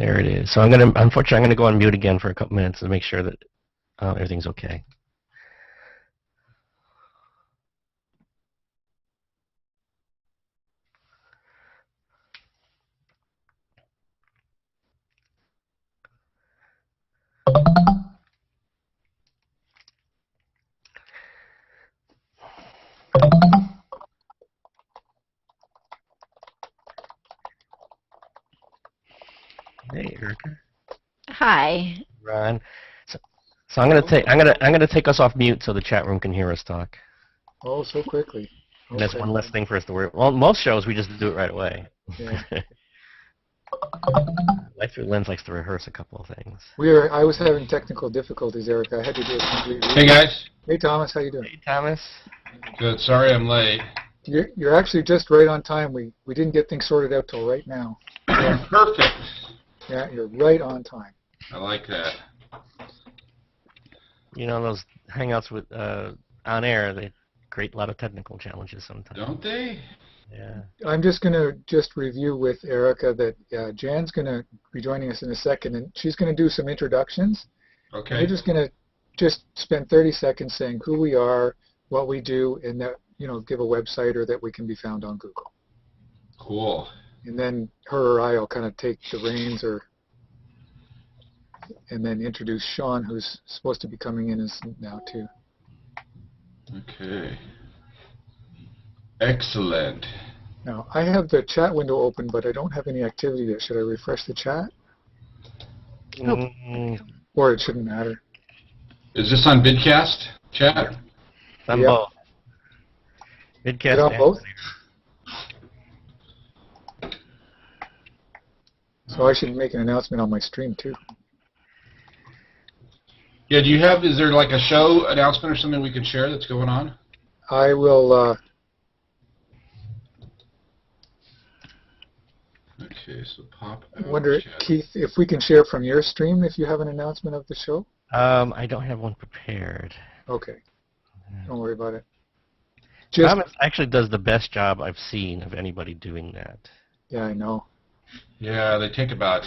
There it is. So unfortunately, I'm gonna go on mute again for a couple minutes to make sure that everything's okay. Hey, Erika. Hi. Ron. So I'm gonna take us off mute so the chat room can hear us talk. Oh, so quickly. Okay. And that's one less thing for us to worry. Well, most shows we just do it right away. Yeah. Life Through Lens likes to rehearse a couple of things. I was having technical difficulties, Erica. I had to do a complete read. Hey guys. Hey Thomas, how you doing? Hey Thomas. Good. Sorry I'm late. You're actually just right on time. We didn't get things sorted out till right now. Perfect. Yeah, you're right on time. I like that. You know, those Hangouts with on air, they create a lot of technical challenges sometimes. Don't they? Yeah. I'm just going to review with Erica that Jan's going to be joining us in a second, and she's going to do some introductions. Okay. And we're just going to spend 30 seconds saying who we are, what we do, and that, give a website or that we can be found on Google. Cool. And then her or I will kind of take the reins and then introduce Sean, who's supposed to be coming in now too. Okay. Excellent. Now, I have the chat window open, but I don't have any activity there. Should I refresh the chat? Or it shouldn't matter. Is this on Vidcast chat? On both. Vidcast on both? So I should make an announcement on my stream too. Yeah, is there like a show announcement or something we can share that's going on? I will, okay, so pop out. I wonder, chat. Keith, if we can share from your stream if you have an announcement of the show? I don't have one prepared. Okay. Don't worry about it. Thomas actually does the best job I've seen of anybody doing that. Yeah, I know. Yeah, they take about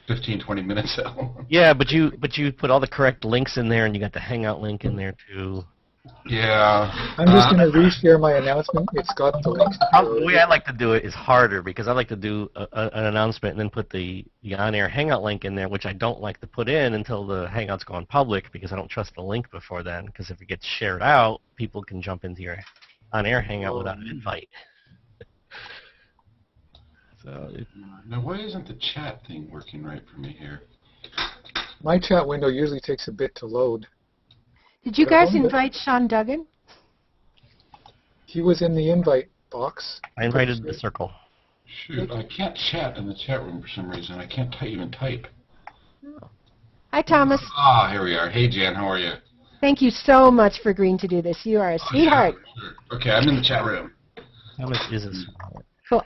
15, 20 minutes out. Yeah, but you put all the correct links in there, and you got the Hangout link in there too. Yeah. I'm just going to reshare my announcement. It's got the links. The way I like to do it is harder because I like to do an announcement and then put the on-air Hangout link in there, which I don't like to put in until the Hangout's gone public because I don't trust the link before then. Because if it gets shared out, people can jump into your on-air Hangout without an invite. So now, why isn't the chat thing working right for me here? My chat window usually takes a bit to load. Did you guys invite Sean Duggan? He was in the invite box. I invited the circle. Shoot, I can't chat in the chat room for some reason. I can't even type. Hi, Thomas. Ah, here we are. Hey, Jan, how are you? Thank you so much for agreeing to do this. You are a sweetheart. Sure. Okay, I'm in the chat room. Thomas is a sweetheart. Cool.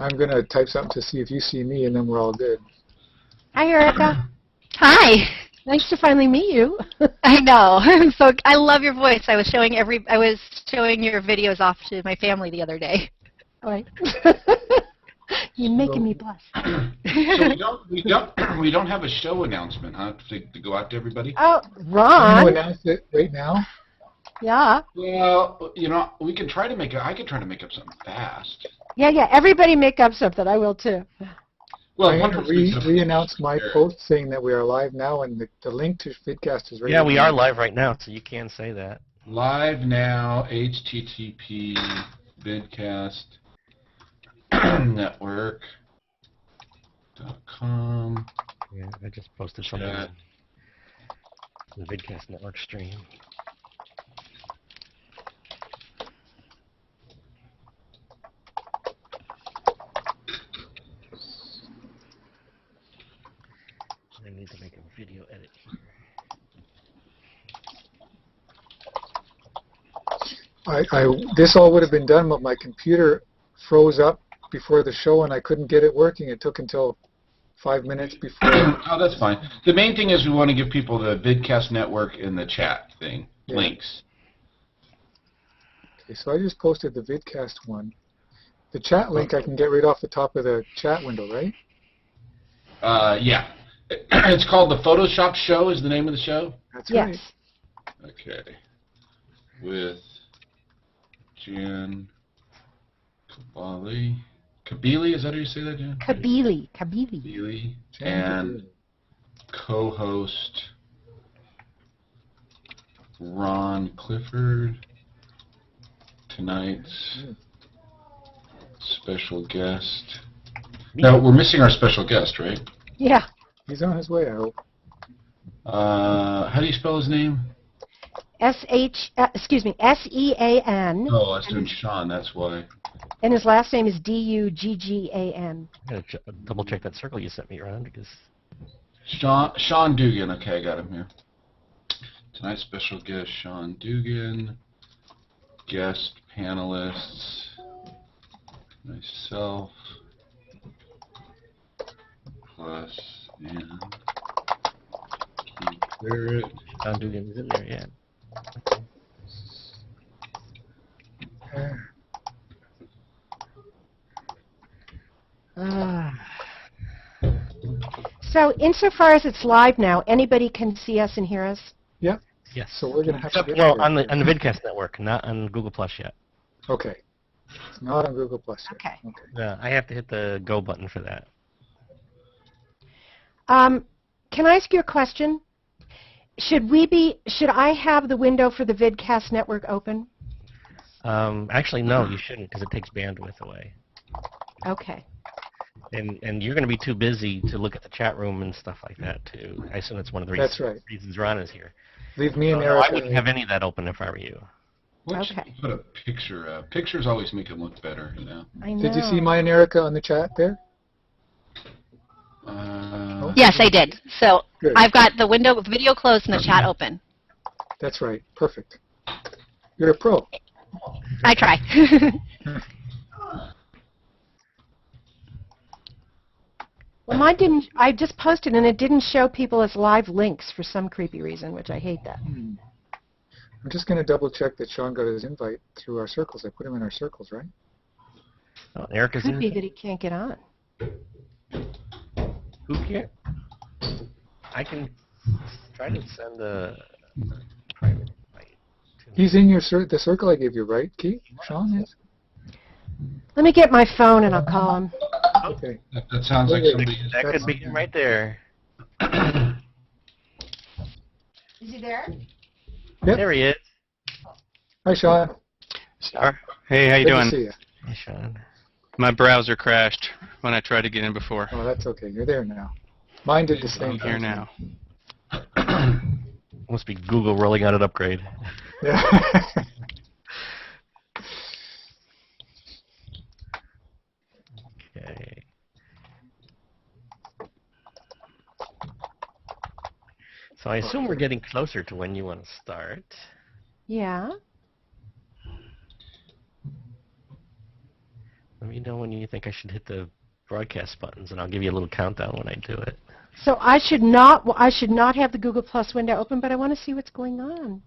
I'm going to type something to see if you see me, and then we're all good. Hi, Erika. Hi. Nice to finally meet you. I know. So I love your voice. I was showing your videos off to my family the other day. All right. You're making me blush. So we don't have a show announcement, huh? To go out to everybody. Oh, Can Ron. you announce it right now? Yeah. Well, we can try to make it. I could try to make up something fast. Yeah. Everybody make up something. I will too. Well, I'm going to re-announce my post saying that we are live now, and the link to Vidcast is right. Yeah, we are live right now, so you can say that. Live now, http vidcast network.com. Yeah, I just posted something on the Vidcast Network stream. I need to make a video edit here. This all would have been done, but my computer froze up before the show, and I couldn't get it working. It took until 5 minutes before. Oh, that's fine. The main thing is we want to give people the Vidcast network in the chat thing, links. Okay, so I just posted the Vidcast one. The chat link I can get right off the top of the chat window, right? Yeah. It's called The Photoshop Show is the name of the show? That's Yes. right. Okay. With Jan Kabili. Kabili, is that how you say that, Jan? Kabili. Kabili. Jan And Kabili. co-host Ron Clifford. Tonight's special guest. No, we're missing our special guest, right? Yeah. He's on his way, I hope. How do you spell his name? S-E-A-N. Oh, I was doing Sean, that's why. And his last name is D-U-G-G-A-N. I'm going to double check that circle you sent me, Ron, because... Sean Duggan, okay, I got him here. Tonight's special guest, Sean Duggan. Guest panelists, myself, plus, and Keith Barrett. Sean Duggan is in there, yeah. So insofar as it's live now, anybody can see us and hear us? Yep. Yes. So we're going to have to get Well, there. on the Vidcast network, not on Google Plus yet. Okay. It's not on Google Plus yet. Okay. I have to hit the go button for that. Can I ask you a question? Should I have the window for the Vidcast network open? Actually, no, you shouldn't, because it takes bandwidth away. Okay. And you're going to be too busy to look at the chat room and stuff like that, too. I assume that's one of the That's right. reasons Ron is here. Leave me and No, I Erika. wouldn't have any of that open if I were you. What should Okay. you put a picture of? Pictures always make it look better, you know. I know. Did you see mine and Erika on the chat there? Yes, I did. So Good. I've got the window with video closed and the chat open. That's right. Perfect. You're a pro. I try. Well, mine didn't. I just posted and it didn't show people as live links for some creepy reason, which I hate that. I'm just going to double check that Sean got his invite through our circles. I put him in our circles, right? Oh, Erica's Could in. be that he can't get on. Who cares? I can try to send a private invite. He's in the circle I gave you, right, Keith? Sean is? Let me get my phone and I'll call him. Okay. That sounds like somebody. That could be him right there. Is he there? Yep. There he is. Hi, Sean. Star. Hey, how you Good doing? to see you. Hey, Sean. My browser crashed when I tried to get in before. Oh, that's okay. You're there now. Mine did the same I'm thing. here now. Must be Google rolling out an upgrade. Yeah. Okay. So I assume we're getting closer to when you want to start. Yeah. Let me know when you think I should hit the broadcast buttons, and I'll give you a little countdown when I do it. So I should not have the Google Plus window open, but I want to see what's going on.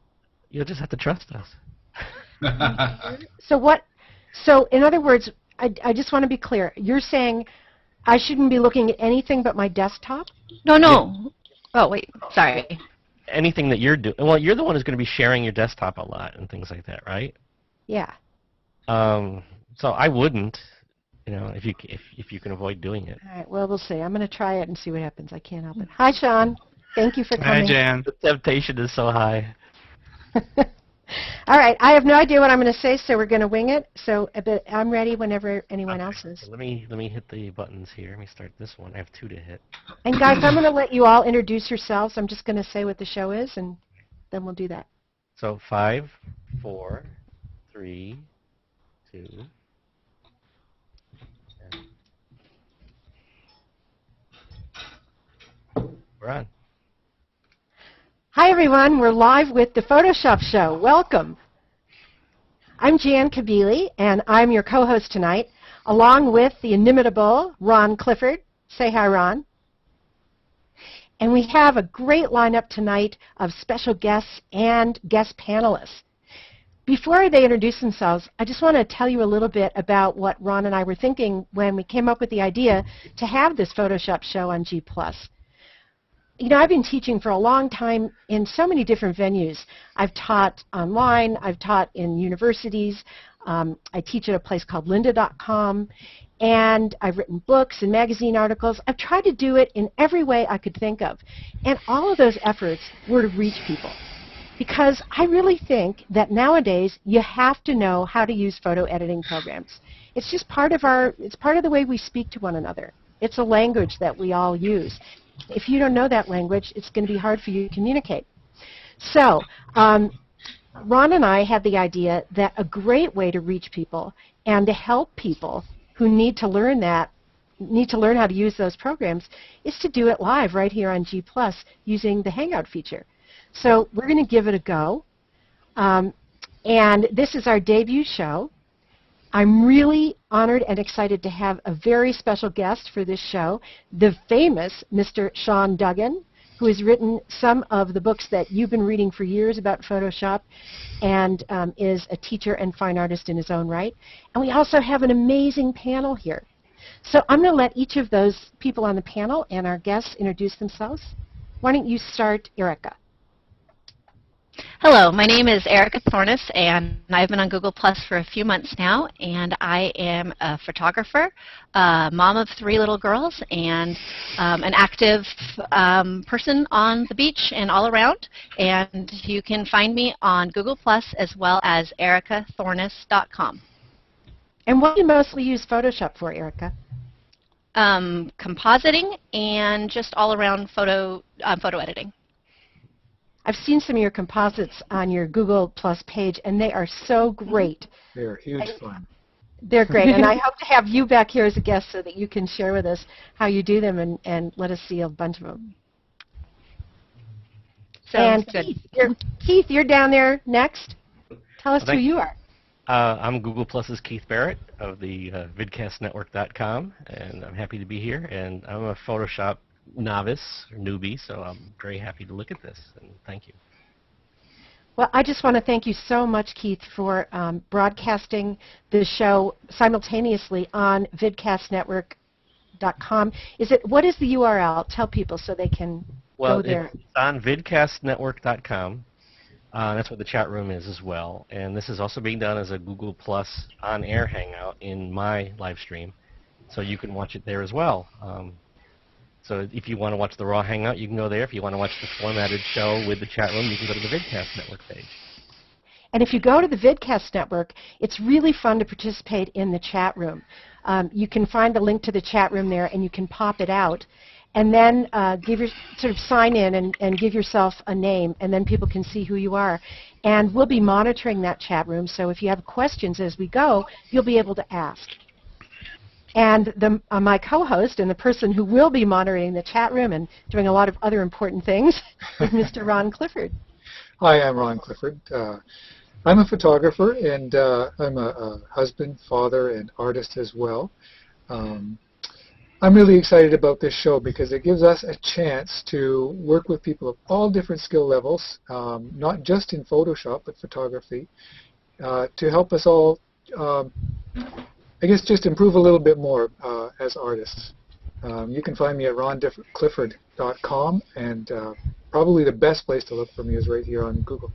You'll just have to trust us. So in other words, I just want to be clear. You're saying I shouldn't be looking at anything but my desktop? No. Oh, wait. Sorry. Anything that you're doing, well, you're the one who's going to be sharing your desktop a lot and things like that, right? Yeah. So I wouldn't, if you can avoid doing it. All right. Well, we'll see. I'm going to try it and see what happens. I can't help it. Hi, Sean. Thank you for Hi, coming. Jan. The temptation is so high. All right. I have no idea what I'm going to say, so we're going to wing it. So, but I'm ready whenever anyone else is. Let me hit the buttons here. Let me start this one. I have 2 to hit. And guys, I'm going to let you all introduce yourselves. I'm just going to say what the show is, and then we'll do that. So 5, 4, 3, 2. We're on. Hi, everyone. We're live with the Photoshop Show. Welcome. I'm Jan Kabili, and I'm your co-host tonight, along with the inimitable Ron Clifford. Say hi, Ron. And we have a great lineup tonight of special guests and guest panelists. Before they introduce themselves, I just want to tell you a little bit about what Ron and I were thinking when we came up with the idea to have this Photoshop show on G+. You know, I've been teaching for a long time in so many different venues. I've taught online, I've taught in universities, I teach at a place called lynda.com, and I've written books and magazine articles. I've tried to do it in every way I could think of. And all of those efforts were to reach people. Because I really think that nowadays you have to know how to use photo editing programs. It's just part of the way we speak to one another. It's a language that we all use. If you don't know that language, it's going to be hard for you to communicate. So, Ron and I had the idea that a great way to reach people and to help people who need to learn how to use those programs is to do it live right here on G+ using the Hangout feature. So we're going to give it a go. And this is our debut show. I'm really honored and excited to have a very special guest for this show, the famous Mr. Sean Duggan, who has written some of the books that you've been reading for years about Photoshop and is a teacher and fine artist in his own right. And we also have an amazing panel here. So I'm going to let each of those people on the panel and our guests introduce themselves. Why don't you start, Erika? Hello, my name is Erika Thornes, and I've been on Google Plus for a few months now, and I am a photographer, mom of 3 little girls, and an active person on the beach and all around. And you can find me on Google Plus as well as erikathornes.com. And what do you mostly use Photoshop for, Erika? Compositing and just all around photo editing. I've seen some of your composites on your Google Plus page, and they are so great. They're huge fun. They're great, and I hope to have you back here as a guest so that you can share with us how you do them and let us see a bunch of them. Sounds and good. Keith, you're down there next. Tell us who you are. I'm Google Plus's Keith Barrett of the vidcastnetwork.com, and I'm happy to be here. And I'm a Photoshop novice or newbie, so I'm very happy to look at this, and thank you. Well, I just want to thank you so much, Keith, for broadcasting the show simultaneously on vidcastnetwork.com. What is the URL? Tell people so they can go there. It's on vidcastnetwork.com. That's where the chat room is as well. And this is also being done as a Google Plus on-air hangout in my live stream, so you can watch it there as well. So if you want to watch the raw hangout, you can go there. If you want to watch the formatted show with the chat room, you can go to the Vidcast Network page. And if you go to the Vidcast Network, it's really fun to participate in the chat room. You can find the link to the chat room there, and you can pop it out, and then sign in and give yourself a name, and then people can see who you are. And we'll be monitoring that chat room, so if you have questions as we go, you'll be able to ask. And my co-host and the person who will be monitoring the chat room and doing a lot of other important things is Mr. Ron Clifford. Hi, I'm Ron Clifford. I'm a photographer, and I'm a husband, father, and artist as well. I'm really excited about this show because it gives us a chance to work with people of all different skill levels, not just in Photoshop, but photography, to help us all I guess just improve a little bit more as artists. You can find me at ronclifford.com, and probably the best place to look for me is right here on Google.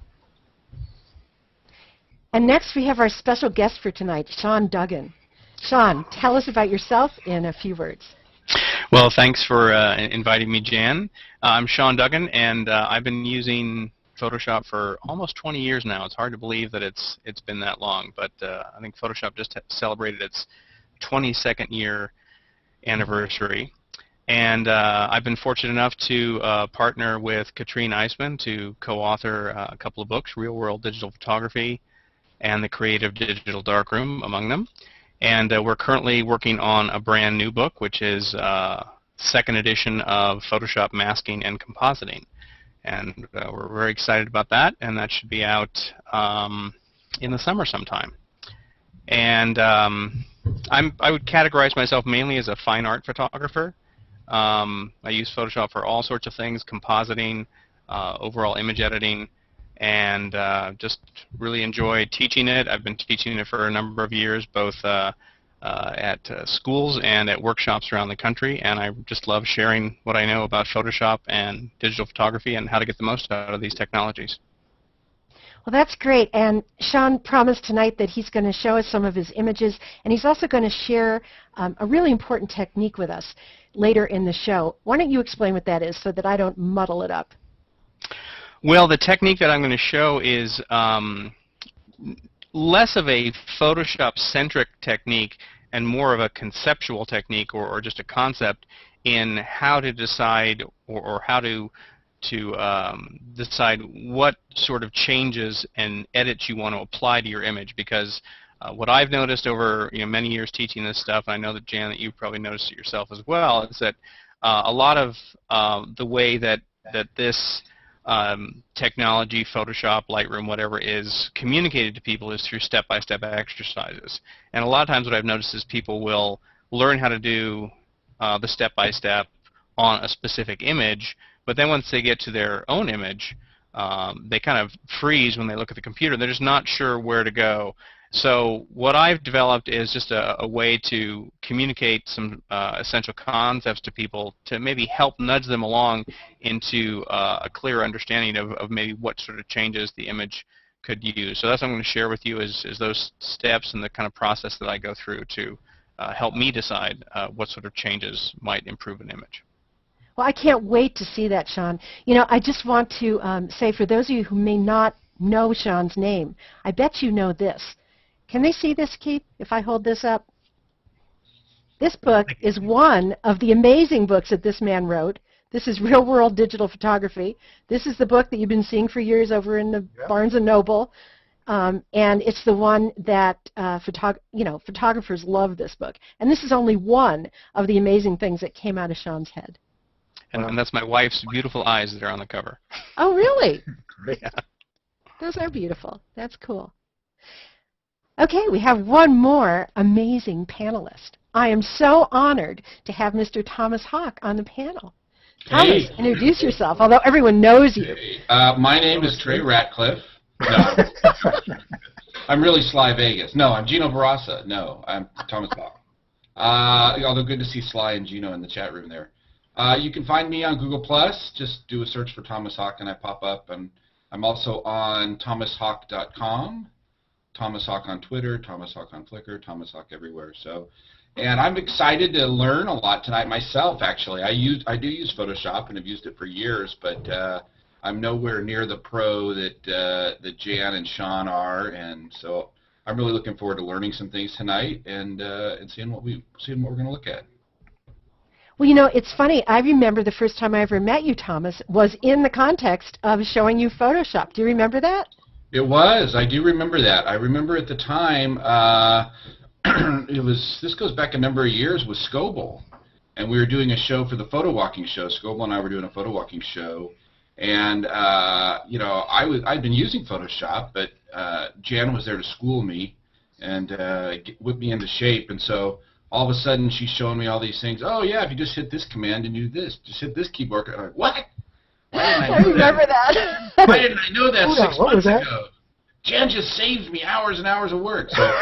And next we have our special guest for tonight, Sean Duggan. Sean, tell us about yourself in a few words. Well, thanks for inviting me, Jan. I'm Sean Duggan, and I've been using Photoshop for almost 20 years now. It's hard to believe that it's been that long, but I think Photoshop just celebrated its 22nd year anniversary. And I've been fortunate enough to partner with Katrine Eisman to co-author a couple of books, Real World Digital Photography and The Creative Digital Darkroom, among them. And we're currently working on a brand new book, which is second edition of Photoshop Masking and Compositing. And we're very excited about that, and that should be out in the summer sometime. And I would categorize myself mainly as a fine art photographer. I use Photoshop for all sorts of things, compositing, overall image editing, and just really enjoy teaching it. I've been teaching it for a number of years, both at schools and at workshops around the country, and I just love sharing what I know about Photoshop and digital photography and how to get the most out of these technologies. Well, that's great. And Sean promised tonight that he's going to show us some of his images, and he's also going to share a really important technique with us later in the show. Why don't you explain what that is so that I don't muddle it up? Well, the technique that I'm going to show is less of a Photoshop-centric technique and more of a conceptual technique or just a concept in how to decide or how to decide what sort of changes and edits you want to apply to your image. Because what I've noticed over many years teaching this stuff, and I know that Jan, that you've probably noticed it yourself as well, is that a lot of the way that this technology, Photoshop, Lightroom, whatever, is communicated to people is through step-by-step exercises. And a lot of times what I've noticed is people will learn how to do the step-by-step on a specific image, but then once they get to their own image, they kind of freeze when they look at the computer. They're just not sure where to go. So what I've developed is just a way to communicate some essential concepts to people to maybe help nudge them along into a clear understanding of maybe what sort of changes the image could use. So that's what I'm going to share with you is those steps and the kind of process that I go through to help me decide what sort of changes might improve an image. Well, I can't wait to see that, Sean. I just want to say, for those of you who may not know Sean's name, I bet you know this. Can they see this, Keith, if I hold this up? This book is one of the amazing books that this man wrote. This is Real World Digital Photography. This is the book that you've been seeing for years over in the Barnes & Noble. And it's the one that photographers love, this book. And this is only one of the amazing things that came out of Sean's head. And that's my wife's beautiful eyes that are on the cover. Oh, really? Yeah. Those are beautiful. That's cool. Okay, we have one more amazing panelist. I am so honored to have Mr. Thomas Haw on the panel. Thomas, introduce yourself, although everyone knows you. My name is Trey Ratcliffe. No. I'm really Sly Vegas. No, I'm Gino Barraza. No, I'm Thomas Haw. Although good to see Sly and Gino in the chat room there. You can find me on Google+. Just do a search for Thomas Haw and I pop up. And I'm also on thomashawk.com. Thomas Haw on Twitter, Thomas Haw on Flickr, Thomas Haw everywhere. So, and I'm excited to learn a lot tonight myself. Actually, I do use Photoshop and have used it for years, but I'm nowhere near the pro that Jan and Sean are, and so I'm really looking forward to learning some things tonight and seeing what we're going to look at. Well, it's funny. I remember the first time I ever met you, Thomas, was in the context of showing you Photoshop. Do you remember that? It was. I do remember that. I remember at the time, this goes back a number of years with Scoble, and we were doing a show for the photo walking show. Scoble and I were doing a photo walking show, and I'd been using Photoshop, but Jan was there to school me and whip me into shape, and so all of a sudden she's showing me all these things. Oh yeah, if you just hit this command and do this, just hit this keyboard. I'm like, what? I remember that. Why didn't I know that 6 months that? ago? Jan just saved me hours and hours of work. So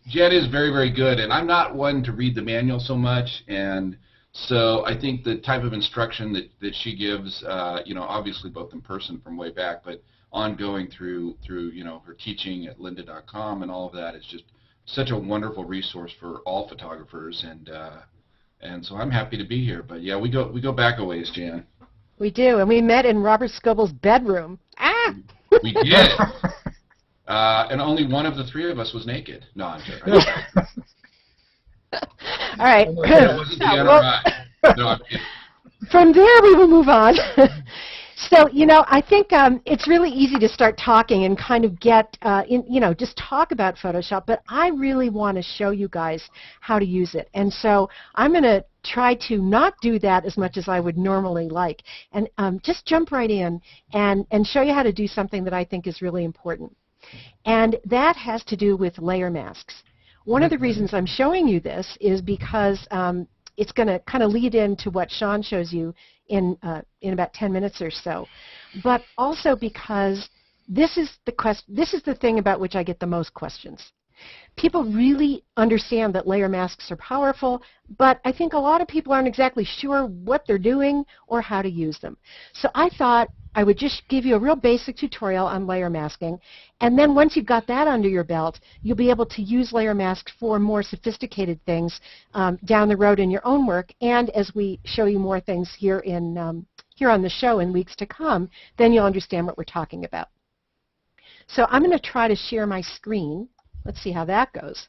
Jan is very, very good, and I'm not one to read the manual so much, and so I think the type of instruction that she gives, obviously both in person from way back, but ongoing through her teaching at lynda.com and all of that is just such a wonderful resource for all photographers, and so I'm happy to be here. But yeah, we go back a ways, Jan. We do, and we met in Robert Scoble's bedroom. Ah! We did. And only one of the three of us was naked. No, I'm joking. All right. That wasn't the NRI. No, I'm kidding. From there, we will move on. So, I think it's really easy to start talking and kind of get, just talk about Photoshop, but I really want to show you guys how to use it. And so I'm going to try to not do that as much as I would normally like, and just jump right in and show you how to do something that I think is really important. And that has to do with layer masks. One of the reasons I'm showing you this is because it's going to kind of lead into what Sean shows you in about 10 minutes or so, but also because this is the thing about which I get the most questions. People really understand that layer masks are powerful, but I think a lot of people aren't exactly sure what they're doing or how to use them. So I thought I would just give you a real basic tutorial on layer masking, and then once you've got that under your belt, you'll be able to use layer masks for more sophisticated things down the road in your own work, and as we show you more things here on the show in weeks to come, then you'll understand what we're talking about. So I'm going to try to share my screen. Let's see how that goes.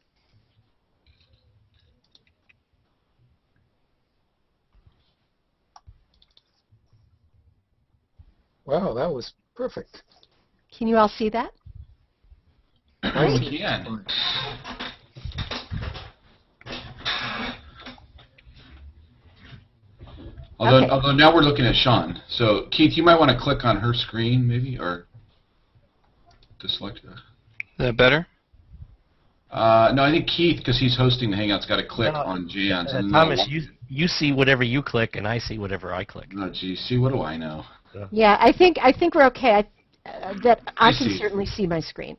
Wow, that was perfect. Can you all see that? Oh, we can. Although now we're looking at Sean. So Keith, you might want to click on her screen maybe, or to select her. Is that better? No, I think Keith, because he's hosting the Hangout's got to click on Jan's. Thomas, you see whatever you click, and I see whatever I click. Oh, gee, see, what do I know? Yeah, I think we're okay. I can certainly see my screen.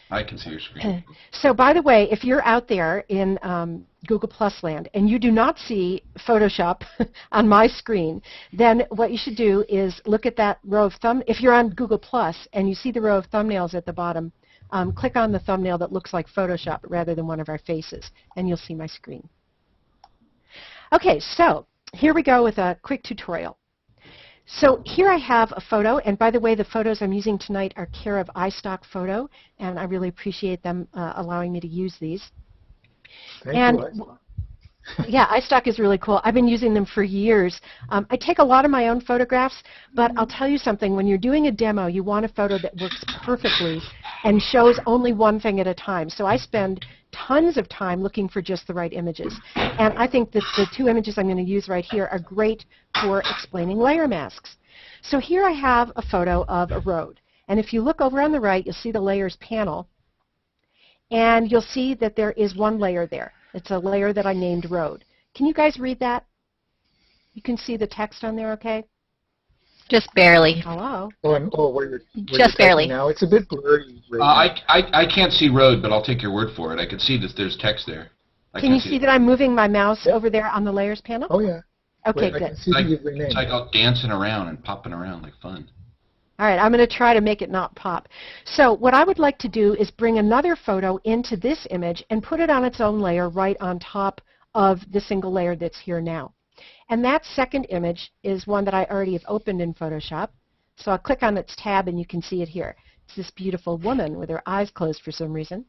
I can see your screen. So, by the way, if you're out there in Google Plus land and you do not see Photoshop on my screen, then what you should do is look at that row of if you're on Google Plus and you see the row of thumbnails at the bottom, click on the thumbnail that looks like Photoshop rather than one of our faces, and you'll see my screen. Okay, so here we go with a quick tutorial. So here I have a photo, and by the way, the photos I'm using tonight are care of iStock Photo, and I really appreciate them allowing me to use these. Thank you. Yeah, iStock is really cool. I've been using them for years. I take a lot of my own photographs, but I'll tell you something. When you're doing a demo, you want a photo that works perfectly and shows only one thing at a time. So I spend tons of time looking for just the right images. And I think that the two images I'm going to use right here are great for explaining layer masks. So here I have a photo of a road. And if you look over on the right, you'll see the layers panel. And you'll see that there is one layer there. It's a layer that I named road. Can you guys read that? You can see the text on there, okay? Just barely. Hello? Where you're Just barely. now. It's a bit blurry. I can't see road, but I'll take your word for it. I can see that there's text there. Can you see that I'm moving my mouse over there on the layers panel? Oh, yeah. Okay, I good. can see that you've renamed. It's like all dancing around and popping around like fun. All right, I'm going to try to make it not pop. So what I would like to do is bring another photo into this image and put it on its own layer right on top of the single layer that's here now. And that second image is one that I already have opened in Photoshop. So I'll click on its tab and you can see it here. It's this beautiful woman with her eyes closed for some reason.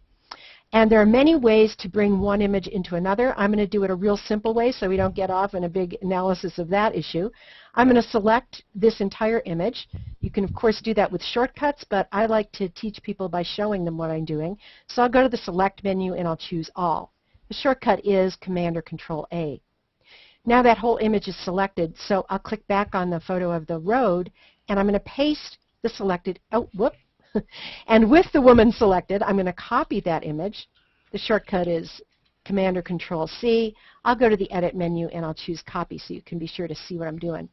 And there are many ways to bring one image into another. I'm going to do it a real simple way so we don't get off in a big analysis of that issue. I'm going to select this entire image. You can, of course, do that with shortcuts, but I like to teach people by showing them what I'm doing. So I'll go to the Select menu and I'll choose All. The shortcut is Command or Control A. Now that whole image is selected, so I'll click back on the photo of the road, and I'm going to paste the selected, and with the woman selected, I'm going to copy that image. The shortcut is Command or Control C. I'll go to the Edit menu and I'll choose Copy so you can be sure to see what I'm doing.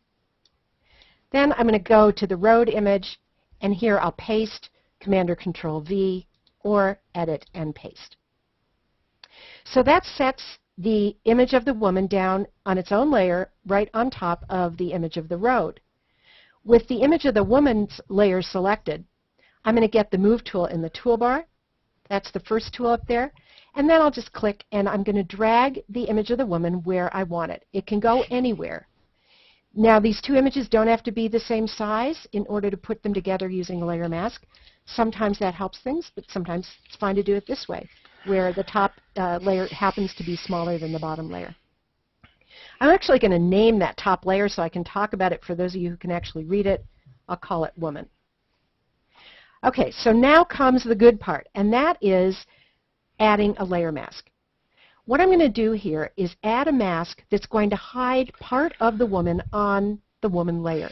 Then I'm going to go to the road image, and here I'll paste Command or Control V or Edit and Paste. So that sets the image of the woman down on its own layer right on top of the image of the road. With the image of the woman's layer selected, I'm going to get the Move tool in the toolbar. That's the first tool up there. And then I'll just click, and I'm going to drag the image of the woman where I want it. It can go anywhere. Now, these two images don't have to be the same size in order to put them together using a layer mask. Sometimes that helps things, but sometimes it's fine to do it this way, where the top layer happens to be smaller than the bottom layer. I'm actually going to name that top layer so I can talk about it for those of you who can actually read it. I'll call it Woman. Okay, so now comes the good part, and that is adding a layer mask. What I'm going to do here is add a mask that's going to hide part of the woman on the woman layer.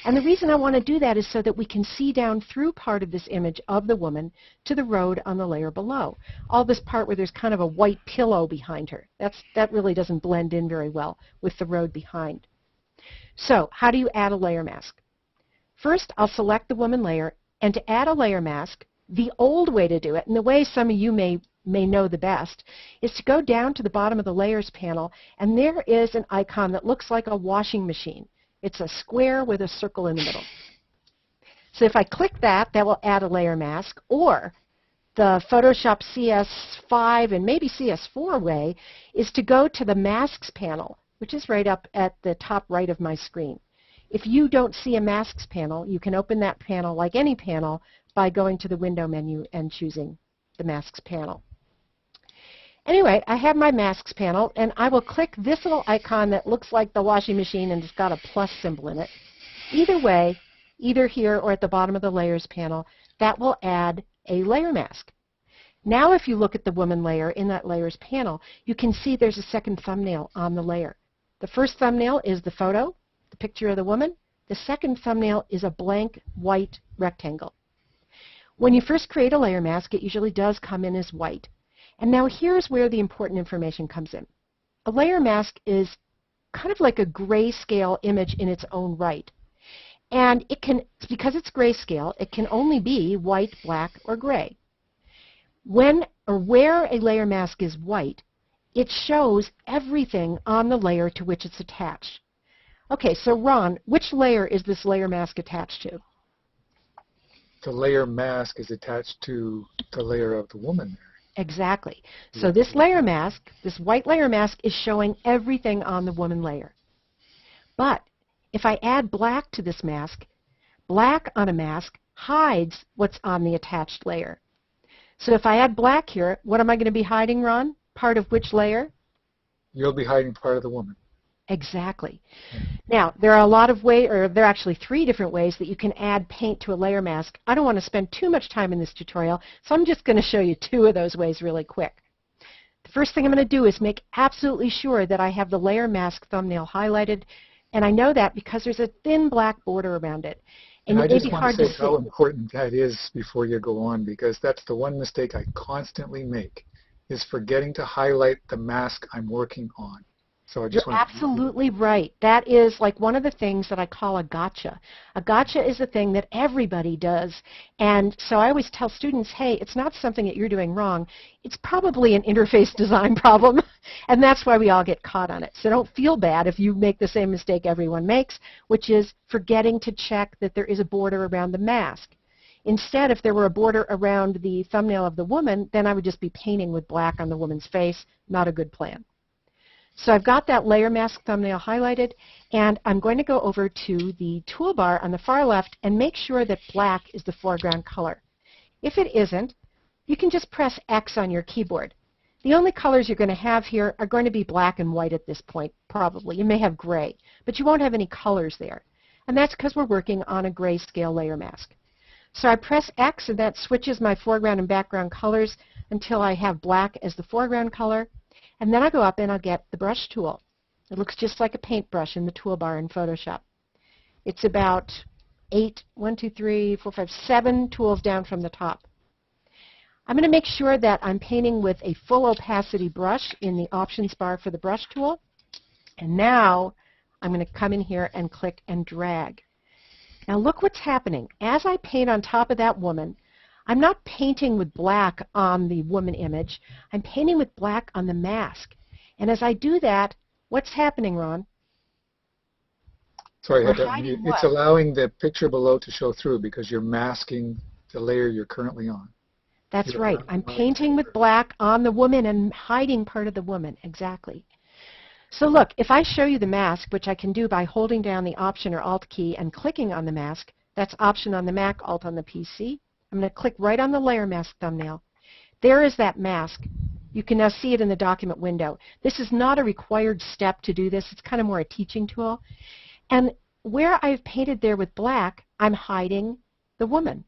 And the reason I want to do that is so that we can see down through part of this image of the woman to the road on the layer below. All this part where there's kind of a white pillow behind her. That really doesn't blend in very well with the road behind. So how do you add a layer mask? First, I'll select the woman layer, And to add a layer mask, the old way to do it, and the way some of you may know the best, is to go down to the bottom of the Layers panel, and there is an icon that looks like a washing machine. It's a square with a circle in the middle. So if I click that, that will add a layer mask, or the Photoshop CS5 and maybe CS4 way is to go to the Masks panel, which is right up at the top right of my screen. If you don't see a Masks panel, you can open that panel like any panel by going to the Window menu and choosing the Masks panel. Anyway, I have my Masks panel, and I will click this little icon that looks like the washing machine and it's got a plus symbol in it. Either way, either here or at the bottom of the Layers panel, that will add a layer mask. Now if you look at the woman layer in that Layers panel, you can see there's a second thumbnail on the layer. The first thumbnail is the photo, the picture of the woman. The second thumbnail is a blank white rectangle. When you first create a layer mask, it usually does come in as white. And now here's where the important information comes in. A layer mask is kind of like a grayscale image in its own right. And it can, because it's grayscale, it can only be white, black, or gray. When or where a layer mask is white, it shows everything on the layer to which it's attached. Okay, so Ron, which layer is this layer mask attached to? The layer mask is attached to the layer of the woman there. Exactly. So this layer mask, this white layer mask, is showing everything on the woman layer. But if I add black to this mask, black on a mask hides what's on the attached layer. So if I add black here, what am I going to be hiding, Ron? Part of which layer? You'll be hiding part of the woman. Exactly. Now, there are a lot of ways, or there are actually 3 different ways that you can add paint to a layer mask. I don't want to spend too much time in this tutorial, so I'm just going to show you 2 of those ways really quick. The first thing I'm going to do is make absolutely sure that I have the layer mask thumbnail highlighted, and I know that because there's a thin black border around it. And I it may just be want hard to say to how see. important that is before you go on, because that's the one mistake I constantly make, is forgetting to highlight the mask I'm working on. So I just You're absolutely right. That is like one of the things that I call a gotcha. A gotcha is a thing that everybody does. And so I always tell students, hey, it's not something that you're doing wrong. It's probably an interface design problem. And that's why we all get caught on it. So don't feel bad if you make the same mistake everyone makes, which is forgetting to check that there is a border around the mask. Instead, if there were a border around the thumbnail of the woman, then I would just be painting with black on the woman's face. Not a good plan. So I've got that layer mask thumbnail highlighted, and I'm going to go over to the toolbar on the far left and make sure that black is the foreground color. If it isn't, you can just press X on your keyboard. The only colors you're going to have here are going to be black and white at this point, probably. You may have gray, but you won't have any colors there. And that's because we're working on a grayscale layer mask. So I press X, and that switches my foreground and background colors until I have black as the foreground color. And then I go up and I'll get the brush tool. It looks just like a paintbrush in the toolbar in Photoshop. It's about 7 tools down from the top. I'm going to make sure that I'm painting with a full opacity brush in the options bar for the brush tool. And now I'm going to come in here and click and drag. Now look what's happening. As I paint on top of that woman, I'm not painting with black on the woman image. I'm painting with black on the mask. And as I do that, what's happening, Ron? Sorry, We're hiding what? it's allowing the picture below to show through because you're masking the layer you're currently on. That's right. I'm painting with black on the woman and hiding part of the woman. Exactly. So look, if I show you the mask, which I can do by holding down the Option or Alt key and clicking on the mask, that's Option on the Mac, Alt on the PC. I'm going to click right on the layer mask thumbnail. There is that mask. You can now see it in the document window. This is not a required step to do this. It's kind of more a teaching tool. And where I've painted there with black, I'm hiding the woman.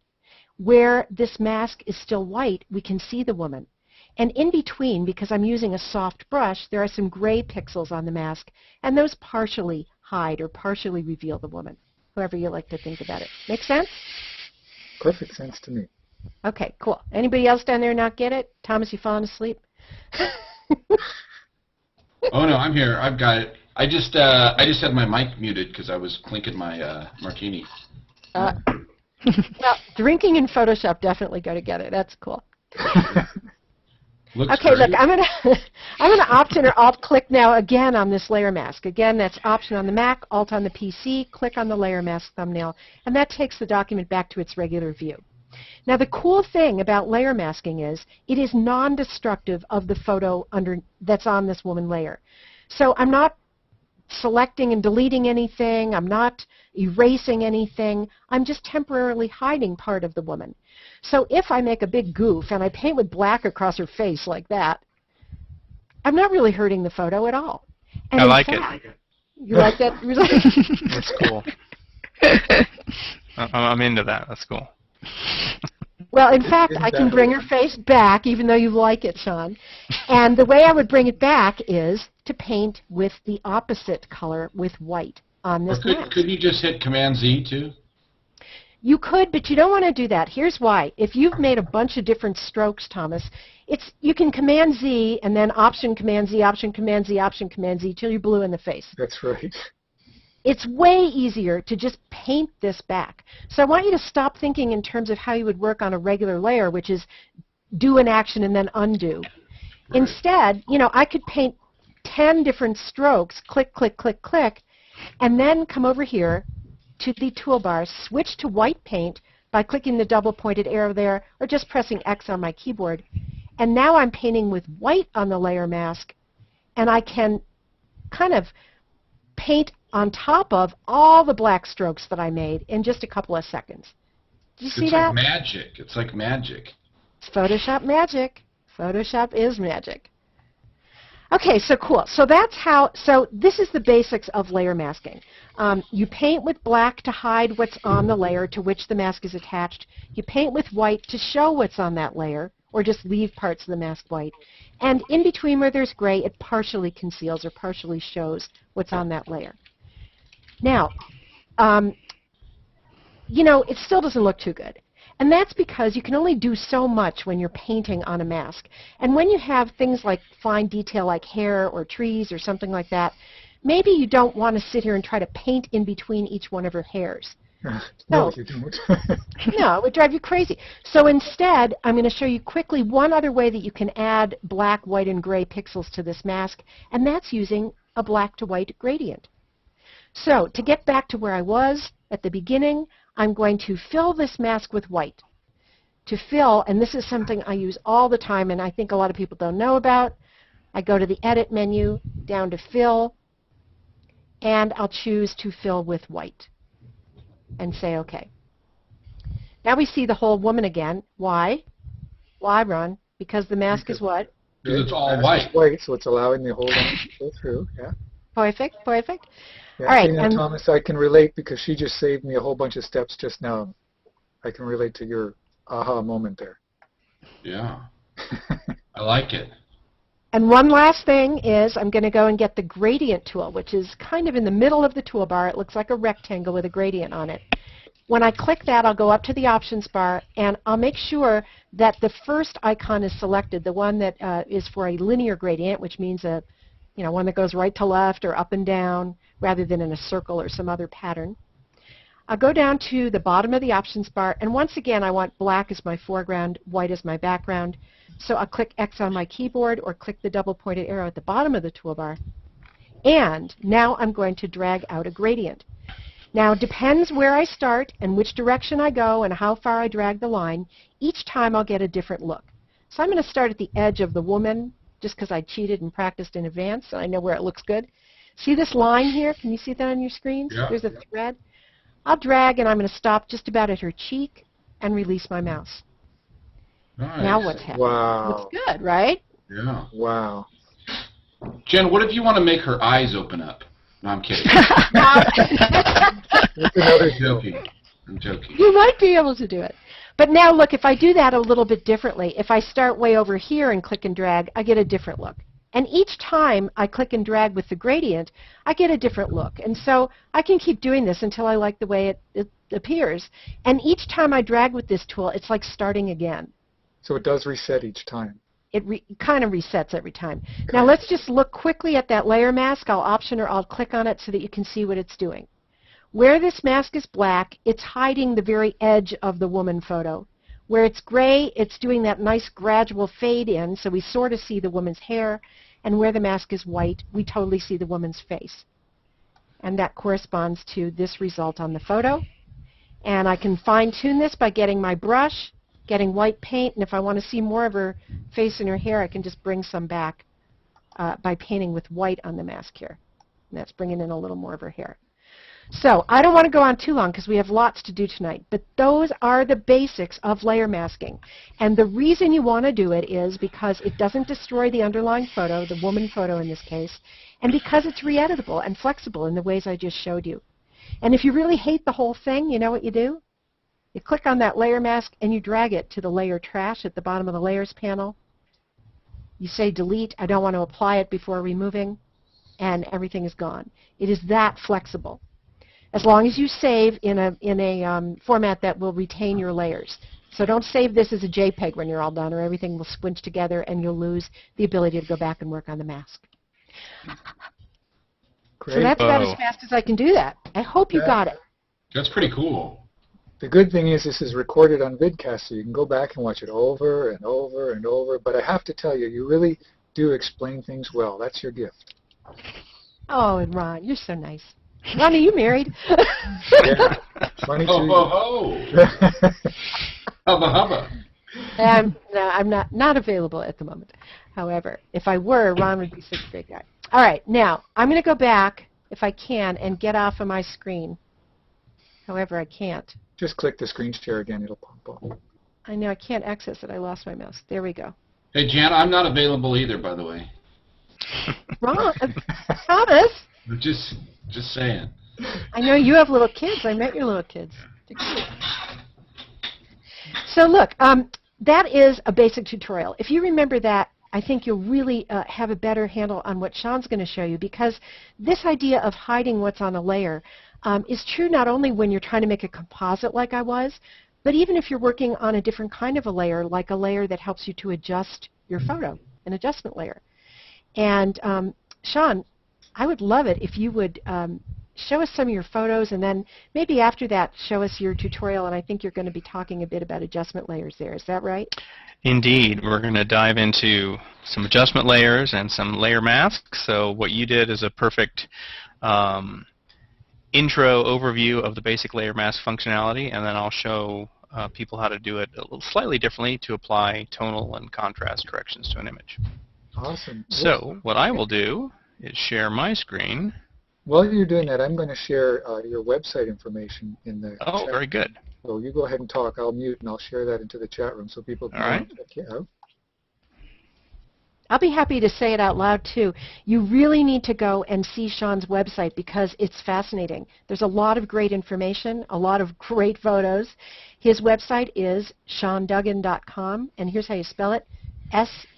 Where this mask is still white, we can see the woman. And in between, because I'm using a soft brush, there are some gray pixels on the mask, and those partially hide or partially reveal the woman, however you like to think about it. Make sense? Perfect sense to me. Okay, cool. Anybody else down there not get it? Thomas, you falling asleep? Oh no, I'm here. I've got it. I just had my mic muted because I was clinking my martini. Well, drinking and Photoshop definitely go together. That's cool. Looks Okay, great. look, I'm gonna Option or Alt click now again on this layer mask. Again, that's Option on the Mac, Alt on the PC, click on the layer mask thumbnail, and that takes the document back to its regular view. Now, the cool thing about layer masking is it is non-destructive of the photo that's on this woman layer. So I'm not selecting and deleting anything. I'm not erasing anything. I'm just temporarily hiding part of the woman. So if I make a big goof and I paint with black across her face like that, I'm not really hurting the photo at all. And I in like fact, it. You like that? That's cool. I'm into that. That's cool. Well, in fact, I can bring her face back, even though you like it, Sean. And the way I would bring it back is to paint with the opposite color, with white, on this mask. Could you just hit Command-Z, too? You could, but you don't want to do that. Here's why. If you've made a bunch of different strokes, Thomas, you can Command-Z and then Option Command-Z, Option Command-Z, Option Command-Z till you're blue in the face. That's right. It's way easier to just paint this back. So I want you to stop thinking in terms of how you would work on a regular layer, which is do an action and then undo. Right. Instead, I could paint 10 different strokes, click, click, click, click, and then come over here to the toolbar, switch to white paint by clicking the double pointed arrow there, or just pressing X on my keyboard. And now I'm painting with white on the layer mask, and I can kind of paint on top of all the black strokes that I made in just a couple of seconds. Did you see that? It's like magic. It's like magic. It's Photoshop magic. Photoshop is magic. Okay, so cool. So this is the basics of layer masking. You paint with black to hide what's on the layer to which the mask is attached. You paint with white to show what's on that layer, or just leave parts of the mask white. And in between where there's gray, it partially conceals or partially shows what's on that layer. Now, it still doesn't look too good. And that's because you can only do so much when you're painting on a mask. And when you have things like fine detail like hair or trees or something like that, maybe you don't want to sit here and try to paint in between each one of her hairs. No, you don't. No, it would drive you crazy. So instead, I'm going to show you quickly one other way that you can add black, white, and gray pixels to this mask, and that's using a black to white gradient. So to get back to where I was at the beginning, I'm going to fill this mask with white. To fill, and this is something I use all the time and I think a lot of people don't know about, I go to the Edit menu, down to Fill, and I'll choose to fill with white and say OK. Now we see the whole woman again. Why? Why, Ron? Because the mask is what? Because it's all Mask white. is white, so it's allowing the whole line to go through. Yeah. Perfect, perfect. Yeah, All right, see, now, and Thomas, I can relate because she just saved me a whole bunch of steps just now. I can relate to your aha moment there. Yeah. I like it. And one last thing is I'm going to go and get the gradient tool, which is kind of in the middle of the toolbar. It looks like a rectangle with a gradient on it. When I click that, I'll go up to the options bar, and I'll make sure that the first icon is selected, the one that is for a linear gradient, which means one that goes right to left or up and down rather than in a circle or some other pattern. I'll go down to the bottom of the options bar, and once again I want black as my foreground, white as my background. So I'll click X on my keyboard or click the double pointed arrow at the bottom of the toolbar. And now I'm going to drag out a gradient. Now it depends where I start and which direction I go and how far I drag the line. Each time I'll get a different look. So I'm going to start at the edge of the woman just because I cheated and practiced in advance and I know where it looks good. See this line here? Can you see that on your screens? Yeah. There's a thread. I'll drag and I'm going to stop just about at her cheek and release my mouse. Nice. Now what's happening? Wow. Looks good, right? Yeah. Wow. Jen, what if you want to make her eyes open up? No, I'm kidding. That's another I'm joking. I'm joking. You might be able to do it. But now look, if I do that a little bit differently, if I start way over here and click and drag, I get a different look. And each time I click and drag with the gradient, I get a different look. And so I can keep doing this until I like the way it appears. And each time I drag with this tool, it's like starting again. So it does reset each time. It kind of resets every time. Now let's just look quickly at that layer mask. I'll Option or Alt click on it so that you can see what it's doing. Where this mask is black, it's hiding the very edge of the woman photo. Where it's gray, it's doing that nice gradual fade in, so we sort of see the woman's hair. And where the mask is white, we totally see the woman's face. And that corresponds to this result on the photo. And I can fine-tune this by getting my brush, getting white paint, and if I want to see more of her face and her hair, I can just bring some back by painting with white on the mask here. And that's bringing in a little more of her hair. So I don't want to go on too long because we have lots to do tonight, but those are the basics of layer masking. And the reason you want to do it is because it doesn't destroy the underlying photo, the woman photo in this case, and because it's re-editable and flexible in the ways I just showed you. And if you really hate the whole thing, you know what you do? You click on that layer mask and you drag it to the layer trash at the bottom of the layers panel. You say delete, I don't want to apply it before removing, and everything is gone. It is that flexible. As long as you save in a format that will retain your layers. So don't save this as a JPEG when you're all done, or everything will squinch together and you'll lose the ability to go back and work on the mask. Great. So that's about as fast as I can do that. I hope you got it. That's pretty cool. The good thing is this is recorded on vidcast, so you can go back and watch it over and over and over. But I have to tell you, you really do explain things well. That's your gift. Oh, and Ron, you're so nice. Ron, are you married? Yeah. 22 Ho, ho, ho. Hubba, hubba. No, I'm not available at the moment. However, if I were, Ron would be such a great guy. All right, now, I'm going to go back, if I can, and get off of my screen. However, I can't. Just click the screen share again. It'll pop up. I know, I can't access it. I lost my mouse. There we go. Hey, Jan, I'm not available either, by the way. Ron, Thomas. Just saying. I know you have little kids. I met your little kids. They're cute. So look, that is a basic tutorial. If you remember that, I think you'll really have a better handle on what Sean's going to show you, because this idea of hiding what's on a layer is true not only when you're trying to make a composite like I was, but even if you're working on a different kind of a layer, like a layer that helps you to adjust your photo, an adjustment layer. And Sean, I would love it if you would show us some of your photos, and then maybe after that show us your tutorial, and I think you're going to be talking a bit about adjustment layers there. Is that right? Indeed. We're going to dive into some adjustment layers and some layer masks. So what you did is a perfect intro overview of the basic layer mask functionality, and then I'll show people how to do it a little slightly differently to apply tonal and contrast corrections to an image. Awesome. So what I will do is share my screen. While you're doing that, I'm going to share your website information in the Oh, chat. very good. So you go ahead and talk. I'll mute, and I'll share that into the chat room so people can All right. check you out. I'll be happy to say it out loud, too. You really need to go and see Sean's website because it's fascinating. There's a lot of great information, a lot of great photos. His website is seanduggan.com, and here's how you spell it, S-E-A-N-D-U-G-G-A-N.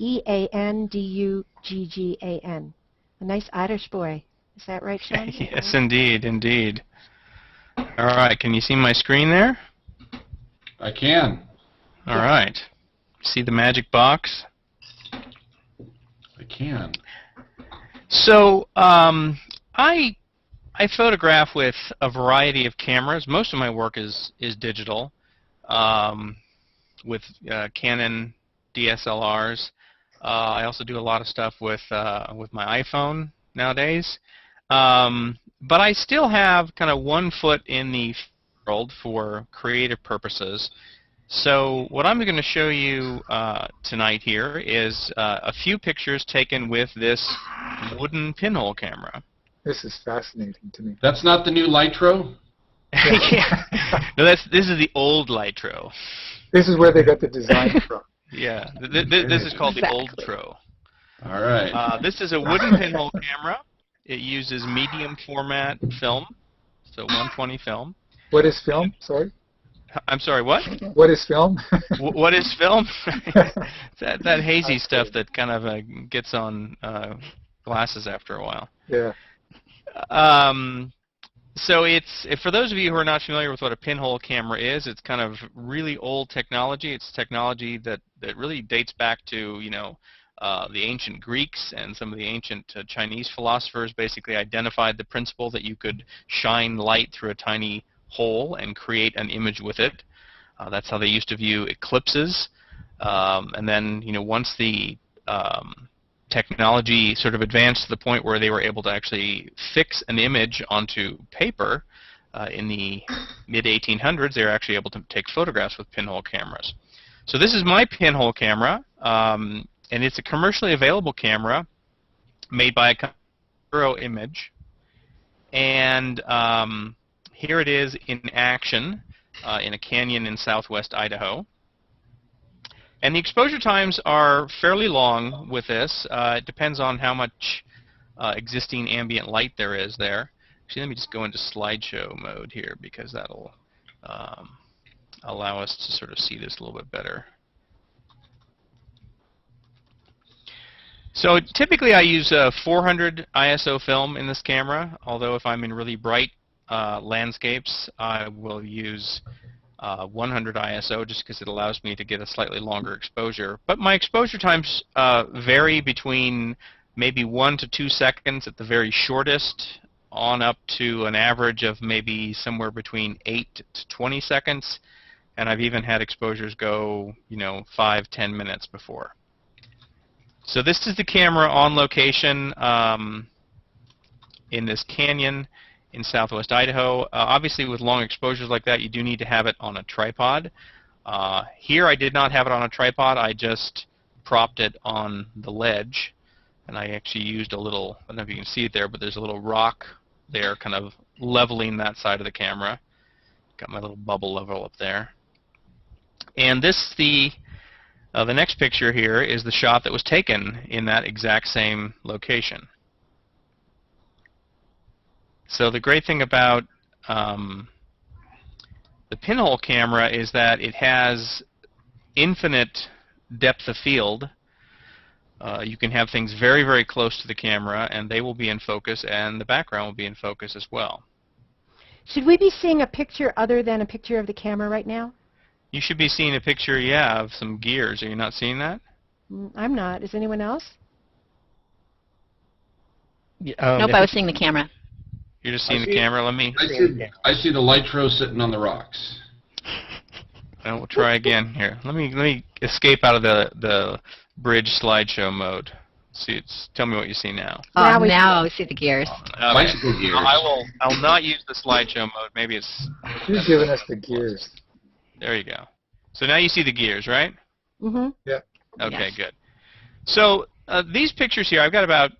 A nice Irish boy. Is that right, Sean? Yes, indeed, indeed. All right, can you see my screen there? I can. All right. See the magic box? I can. So I photograph with a variety of cameras. Most of my work is digital, with Canon DSLRs. I also do a lot of stuff with my iPhone nowadays. But I still have kind of one foot in the world for creative purposes. So what I'm going to show you tonight here is a few pictures taken with this wooden pinhole camera. This is fascinating to me. That's not the new Lytro? Yeah. No, this is the old Lytro. This is where they got the design from. Yeah, this is called the Exactly. Old Tro. All right. This is a wooden pinhole camera. It uses medium format film, so 120 film. What is film? Sorry. I'm sorry, what? What is film? What is film? that hazy stuff that kind of gets on glasses after a while. Yeah. So it's, for those of you who are not familiar with what a pinhole camera is, it's kind of really old technology. It's technology that really dates back to, the ancient Greeks and some of the ancient Chinese philosophers basically identified the principle that you could shine light through a tiny hole and create an image with it. That's how they used to view eclipses. And then, once the technology sort of advanced to the point where they were able to actually fix an image onto paper, in the mid-1800s, they were actually able to take photographs with pinhole cameras. So this is my pinhole camera, and it's a commercially available camera made by a company called Image. And here it is in action in a canyon in southwest Idaho. And the exposure times are fairly long with this. It depends on how much existing ambient light there is there. Actually, let me just go into slideshow mode here because that'll allow us to sort of see this a little bit better. So typically I use 400 ISO film in this camera, although if I'm in really bright landscapes, I will use 100 ISO just because it allows me to get a slightly longer exposure. But my exposure times vary between maybe 1 to 2 seconds at the very shortest, on up to an average of maybe somewhere between 8 to 20 seconds, and I've even had exposures go, 5-10 minutes before. So this is the camera on location in this canyon in southwest Idaho. Obviously, with long exposures like that, you do need to have it on a tripod. Here, I did not have it on a tripod. I just propped it on the ledge, and I actually used a little, I don't know if you can see it there, but there's a little rock there kind of leveling that side of the camera. Got my little bubble level up there. And this, the next picture here is the shot that was taken in that exact same location. So the great thing about the pinhole camera is that it has infinite depth of field. You can have things very, very close to the camera, and they will be in focus, and the background will be in focus as well. Should we be seeing a picture other than a picture of the camera right now? You should be seeing a picture, yeah, of some gears. Are you not seeing that? I'm not. Is anyone else? Yeah, Nope, I was seeing the camera. You're just seeing the camera? Let me... I see the Lytro sitting on the rocks. And we'll try again here. Let me escape out of the bridge slideshow mode. See, tell me what you see now. Now we see the gears. Bicycle gears. I'll not use the slideshow mode. Maybe it's... You're giving us the gears. There you go. So now you see the gears, right? Mm-hmm. Yeah. Okay, Yes. good. So these pictures here, I've got about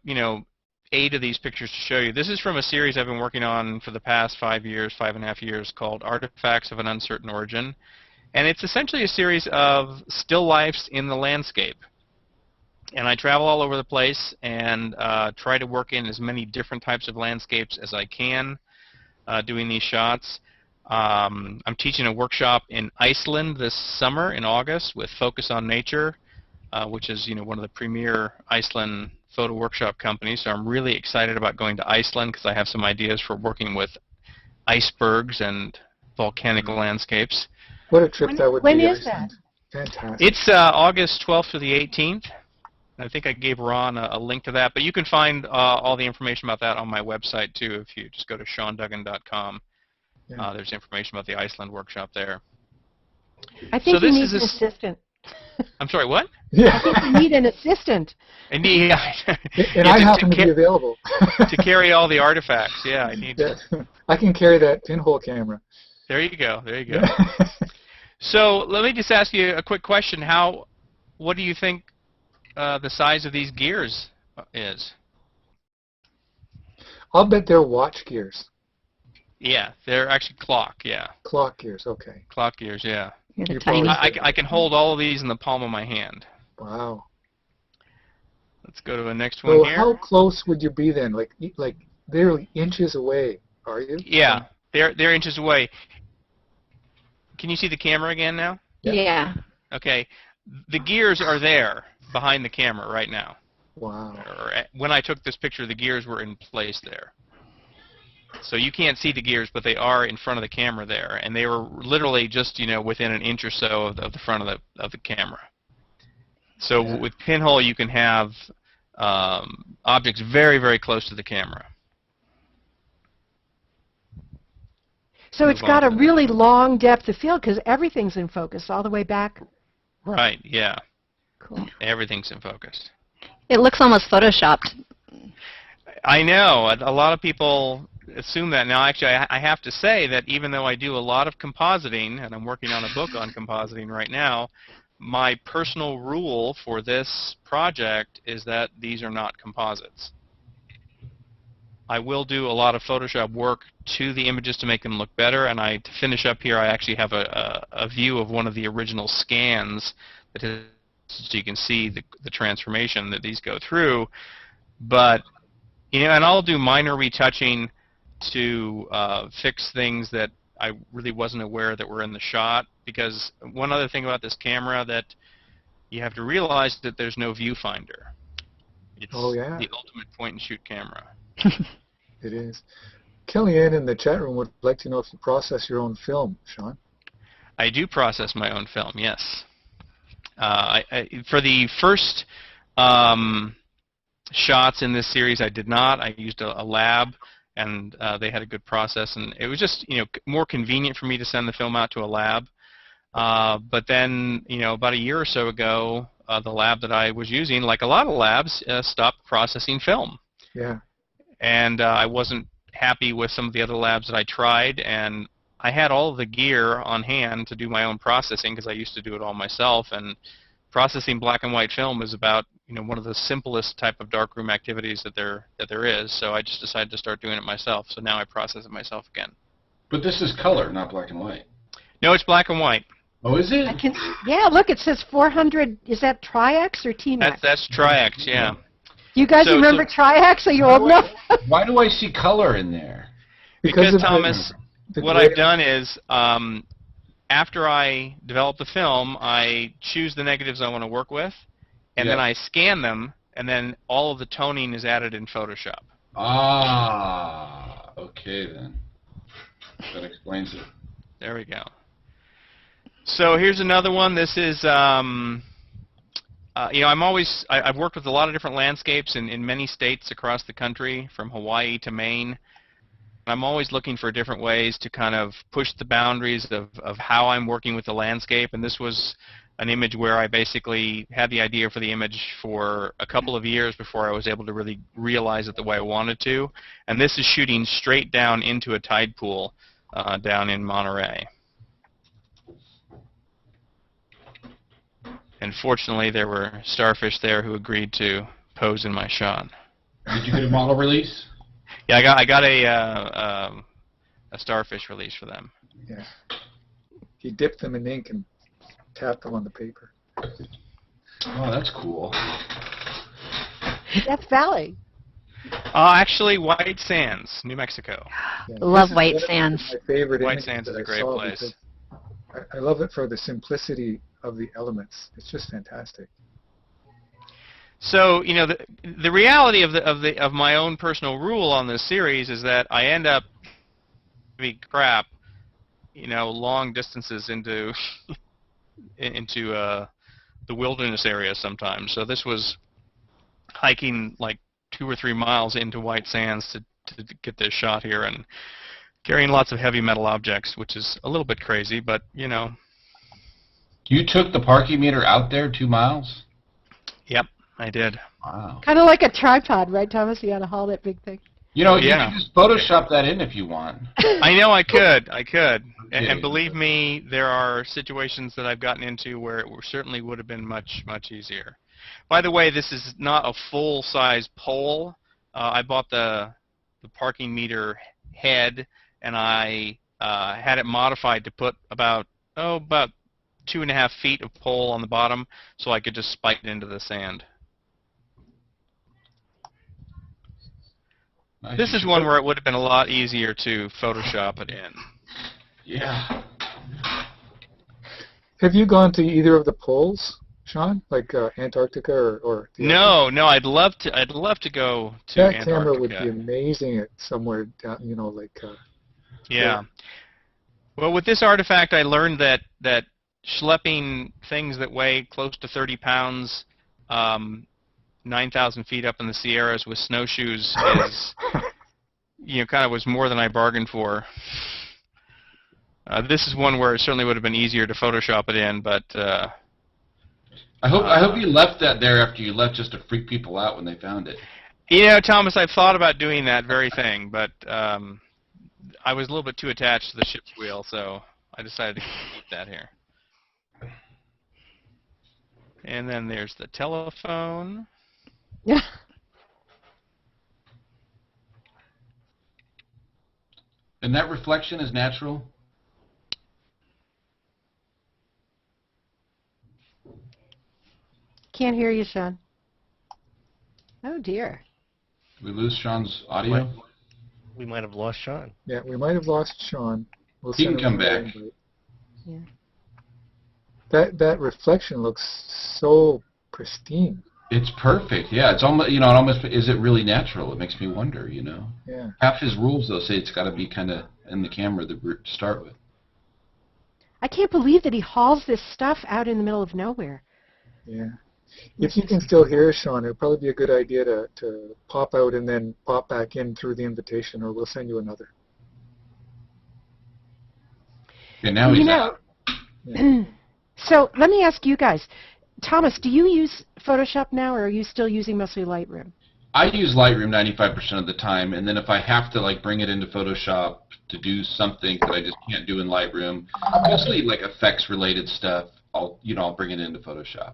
8 of these pictures to show you. This is from a series I've been working on for the past 5.5 years, called Artifacts of an Uncertain Origin. And it's essentially a series of still lifes in the landscape. And I travel all over the place and try to work in as many different types of landscapes as I can doing these shots. I'm teaching a workshop in Iceland this summer in August with Focus on Nature, which is one of the premier Iceland photo workshop companies. So I'm really excited about going to Iceland because I have some ideas for working with icebergs and volcanic landscapes. What a trip that would be. When is that? Fantastic. It's August 12th through the 18th. I think I gave Ron a link to that, but you can find all the information about that on my website too. If you just go to SeanDuggan.com, Yeah. there's information about the Iceland workshop there. I think So you this need is an a assistant. I'm sorry, what? Yeah. You need an assistant. And yeah, And I happen to be available. to carry all the artifacts. Yeah, I need to. Yeah. I can carry that pinhole camera. There you go. There you go. So let me just ask you a quick question. What do you think the size of these gears is? I'll bet they're watch gears. Yeah, they're actually clock. Yeah, Clock gears, okay. clock gears. Yeah, You're the You're tiny. probably- I can hold all of these in the palm of my hand. Wow. Let's go to the next one So here. how close would you be then? Like they're inches away, are you? Yeah, they're inches away. Can you see the camera again now? Yeah. Okay, the gears are there behind the camera right now. Wow. When I took this picture, the gears were in place there. So you can't see the gears, but they are in front of the camera there, and they were literally just within an inch or so of the front of the camera. So Yeah. with pinhole, you can have objects very, very close to the camera. So it's Move got on a to the really next one. long depth of field because everything's in focus all the way back. Right, yeah. Cool. Everything's in focus. It looks almost photoshopped. I know. A lot of people assume that. Now, actually, I have to say that even though I do a lot of compositing, and I'm working on a book on compositing right now, my personal rule for this project is that these are not composites. I will do a lot of Photoshop work to the images to make them look better, and to finish up here, I actually have a view of one of the original scans that is, so you can see the transformation that these go through. But and I'll do minor retouching to fix things that I really wasn't aware that were in the shot. Because one other thing about this camera that you have to realize that there's no viewfinder. It's Oh, yeah. the ultimate point-and-shoot camera. It is. Kellyanne in the chat room would like to know if you process your own film, Sean. I do process my own film, yes. For the first shots in this series, I did not. I used a lab, and they had a good process, and it was just more convenient for me to send the film out to a lab. But then about a year or so ago, the lab that I was using, like a lot of labs, stopped processing film. Yeah. And I wasn't happy with some of the other labs that I tried, and I had all of the gear on hand to do my own processing because I used to do it all myself. And processing black and white film is about one of the simplest type of darkroom activities that there is. So I just decided to start doing it myself. So now I process it myself again. But this is color, not black and white. No, it's black and white. Oh, is it? Yeah, look, it says 400. Is that Tri-X or T-Max? That's Tri-X, yeah. You guys remember Tri-X? Are you old enough? Why do I see color in there? Because of Thomas, the what I've done is, after I develop the film, I choose the negatives I want to work with, and then I scan them, and then all of the toning is added in Photoshop. Ah, okay then. That explains it. There we go. So here's another one. This is, I've worked with a lot of different landscapes in many states across the country, from Hawaii to Maine. I'm always looking for different ways to kind of push the boundaries of how I'm working with the landscape, and this was an image where I basically had the idea for the image for a couple of years before I was able to really realize it the way I wanted to. And this is shooting straight down into a tide pool down in Monterey. And fortunately, there were starfish there who agreed to pose in my shot. Did you get a model release? Yeah, I got a starfish release for them. Yeah. You dip them in ink and tap them on the paper. Oh, that's cool. Death Valley. Actually, White Sands, New Mexico. Yeah. Love This is White one of Sands. My favorite White images Sands is that a I great saw place. because I love it for the simplicity of the elements. It's just fantastic. So the reality of my own personal rule on this series is that I end up doing crap, long distances into the wilderness area sometimes. So this was hiking like 2 or 3 miles into White Sands to get this shot here, and carrying lots of heavy metal objects, which is a little bit crazy, but You took the parking meter out there 2 miles? Yep, I did. Wow. Kind of like a tripod, right, Thomas? You got to haul that big thing. You know, you Yeah. can just Photoshop that in if you want. I know I could. And Okay. believe me, there are situations that I've gotten into where it certainly would have been much, much easier. By the way, this is not a full-size pole. I bought the parking meter head, and I had it modified to put about 2.5 feet of pole on the bottom, so I could just spike it into the sand. Nice. This is one where it would have been a lot easier to Photoshop it in. Yeah. Have you gone to either of the poles, Sean? Like Antarctica or the No, I'd love to go to that Antarctica. camera would be amazing at somewhere down, Yeah. Well, with this artifact, I learned that schlepping things that weigh close to 30 pounds 9,000 feet up in the Sierras with snowshoes is, kind of was more than I bargained for. This is one where it certainly would have been easier to Photoshop it in, but I hope you left that there after you left just to freak people out when they found it. Thomas, I've thought about doing that very thing, but I was a little bit too attached to the ship's wheel, so I decided to keep that here. And then there's the telephone. Yeah. And that reflection is natural? Can't hear you, Sean. Oh, dear. Did we lose Sean's audio? We might have lost Sean. Yeah, we might have lost Sean. We'll He send can him come another back. invite. Yeah. That reflection looks so pristine. It's perfect. Yeah, it's almost, it almost, is it really natural? It makes me wonder, Yeah. Half his rules, though, say it's got to be kind of in the camera to start with. I can't believe that he hauls this stuff out in the middle of nowhere. Yeah. If you can still hear us, Sean, it would probably be a good idea to pop out and then pop back in through the invitation, or we'll send you another. Okay, now he's out. Yeah. So let me ask you guys. Thomas, do you use Photoshop now, or are you still using mostly Lightroom? I use Lightroom 95% of the time, and then if I have to bring it into Photoshop to do something that I just can't do in Lightroom, mostly effects-related stuff, I'll bring it into Photoshop.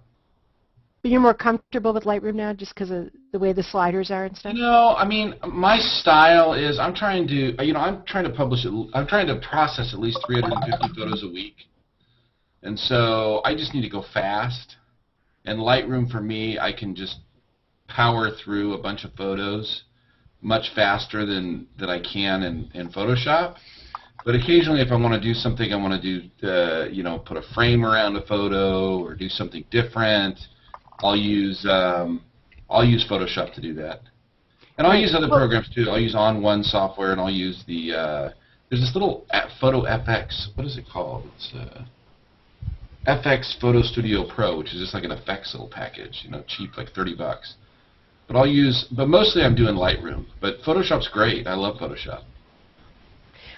But you're more comfortable with Lightroom now, just because of the way the sliders are and stuff. My style is I'm trying to process at least 350 photos a week, and so I just need to go fast. And Lightroom for me, I can just power through a bunch of photos much faster than I can in Photoshop. But occasionally, if I want to do something, I want to do, put a frame around a photo or do something different, I'll use Photoshop to do that. And I'll use other programs too. I'll use On1 software, and I'll use there's this little Photo FX. What is it called? It's FX Photo Studio Pro, which is just like an effects little package, cheap, like $30. But mostly I'm doing Lightroom. But Photoshop's great. I love Photoshop.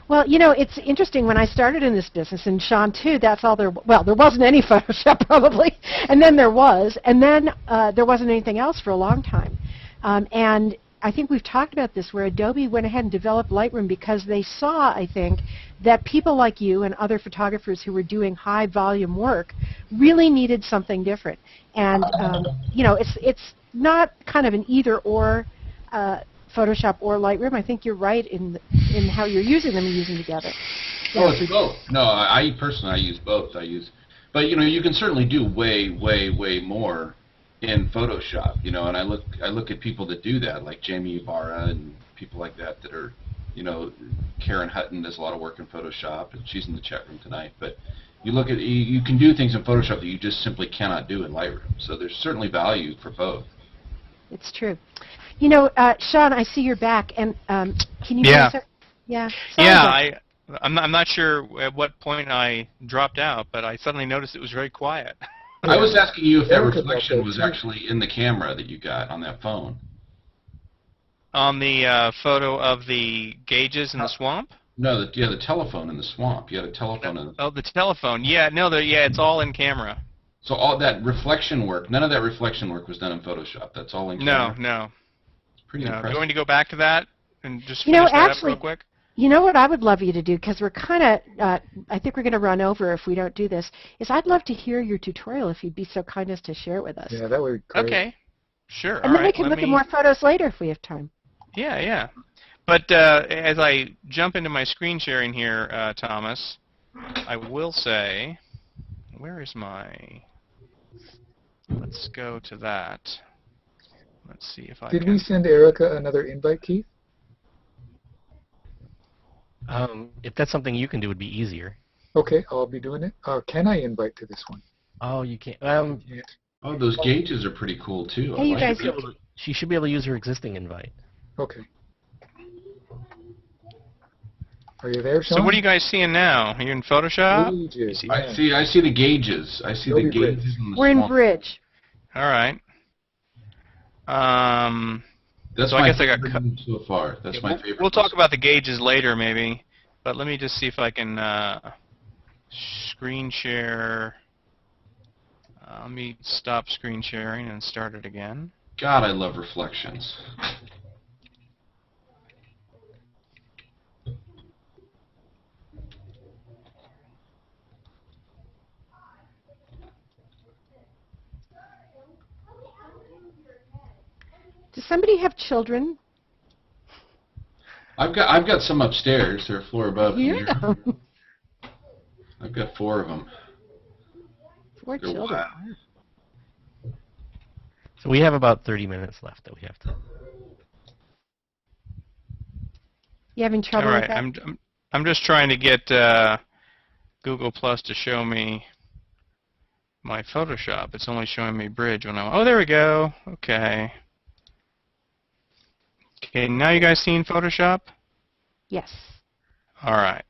Well, it's interesting. When I started in this business, and Sean too, there wasn't any Photoshop probably, and then there was, and then there wasn't anything else for a long time. And I think we've talked about this, where Adobe went ahead and developed Lightroom because they saw, I think, that people like you and other photographers who were doing high volume work really needed something different. And it's not kind of an either or. Photoshop or Lightroom. I think you're right in how you're using them and using together. Oh, it's both. No, I personally use both. But you can certainly do way, way, way more in Photoshop. And I look at people that do that, like Jamie Ibarra and people like that are, Karen Hutton does a lot of work in Photoshop, and she's in the chat room tonight. But you can do things in Photoshop that you just simply cannot do in Lightroom. So there's certainly value for both. It's true. Sean, I see you're back, and can you hear us? Yeah. Yeah, I'm not sure at what point I dropped out, but I suddenly noticed it was very quiet. I was asking you if that reflection was actually in the camera that you got on that phone. On the photo of the gauges in the swamp? No, the telephone in the swamp. You had a telephone. Oh, the telephone. Yeah, no, it's all in camera. So all that reflection work, none of that reflection work was done in Photoshop. That's all in camera? No. Pretty impressive. Going to go back to that and just finish that up real quick? You know what I would love you to do, because we're kind of, I think we're going to run over if we don't do this, is I'd love to hear your tutorial if you'd be so kind as to share it with us. Yeah, that would be great. Okay. Sure. And then we can look at more photos later if we have time. Yeah. But as I jump into my screen sharing here, Thomas, I will say, where is let's go to that. Let's see if I Did we send Erika another invite, Keith? If that's something you can do, it would be easier. Okay, I'll be doing it. Can I invite to this one? Oh, you can't. Yeah. Oh, those gauges are pretty cool too. Hey, you guys. She should be able to use her existing invite. Okay. Are you there, Sean? So what are you guys seeing now? Are you in Photoshop? Gauges, I see the gauges. I see the gauges in the We're in swamp. Bridge. All right. That's So I my guess I got favorite one so far. That's my favorite. We'll talk about the gauges later, maybe. But let me just see if I can screen share. Let me stop screen sharing and start it again. God, I love reflections. Does somebody have children? I've got some upstairs. They're a floor above here. Yeah. I've got 4 of them. 4 They're children. wild. So we have about 30 minutes left that we have to. You having trouble All with right, that? I'm just trying to get Google Plus to show me my Photoshop. It's only showing me Bridge when I. Oh, there we go. Okay. Okay, now you guys seeing Photoshop? Yes. All right.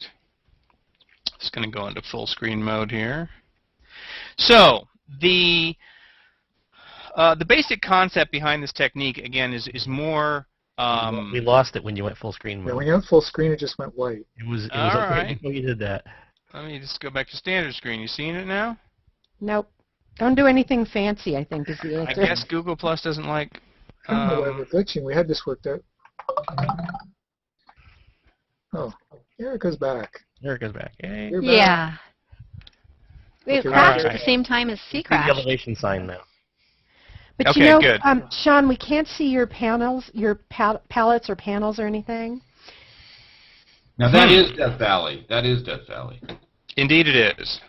Just going to go into full screen mode here. So the basic concept behind this technique again is more. We lost it when you went full screen Yeah, mode. when you went full screen, it just went white. It was All okay right. before you did that. Let me just go back to standard screen. You seeing it now? Nope. Don't do anything fancy, I think, is the I answer. guess Google Plus doesn't like. I don't know why we're glitching. We had this worked out. Oh, Erika's back. Erika's back. Yay. You're back. Yeah. We have Okay, crashed alright. at the same time as C See the crashed. elevation sign now. But Okay, you know, good. Sean, we can't see your panels, your palettes or panels or anything. Now that is Death Valley. That is Death Valley. Indeed, it is.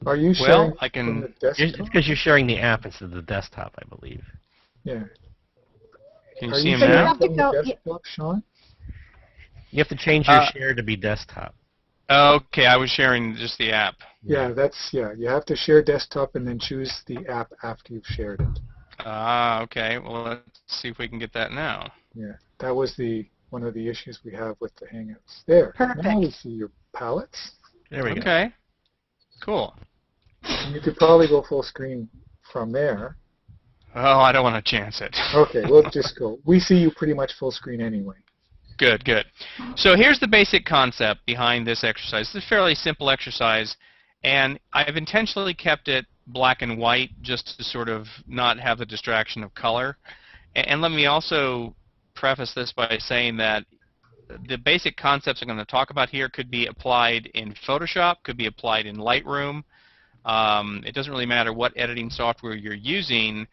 Are you Well, sharing I can- from the It's desktop? because you're sharing the app instead of the desktop, I believe. Yeah. Can you Are see you him So you sharing now? have to from go- the desktop, Sean? You have to change your share to be desktop. Okay, I was sharing just the app. Yeah, you have to share desktop and then choose the app after you've shared it. Ah, okay. Well, let's see if we can get that now. Yeah, that was one of the issues we have with the Hangouts. There. Perfect. Now we see your palettes. There we go. Okay. Cool. And you could probably go full screen from there. Oh, I don't want to chance it. Okay, we'll just go. We see you pretty much full screen anyway. Good, good. So here's the basic concept behind this exercise. It's a fairly simple exercise, and I've intentionally kept it black and white just to sort of not have the distraction of color. And let me also preface this by saying that the basic concepts I'm going to talk about here could be applied in Photoshop, could be applied in Lightroom. It doesn't really matter what editing software you're using.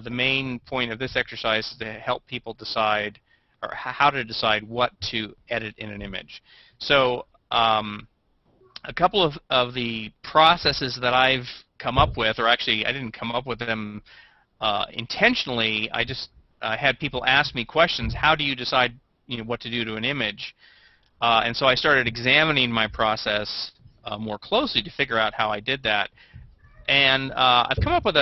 The main point of this exercise is to help people decide or how to decide what to edit in an image. So a couple of the processes that I've come up with, or actually I didn't come up with them intentionally, I just had people ask me questions. How do you decide what to do to an image? And so I started examining my process more closely to figure out how I did that. And I've come up with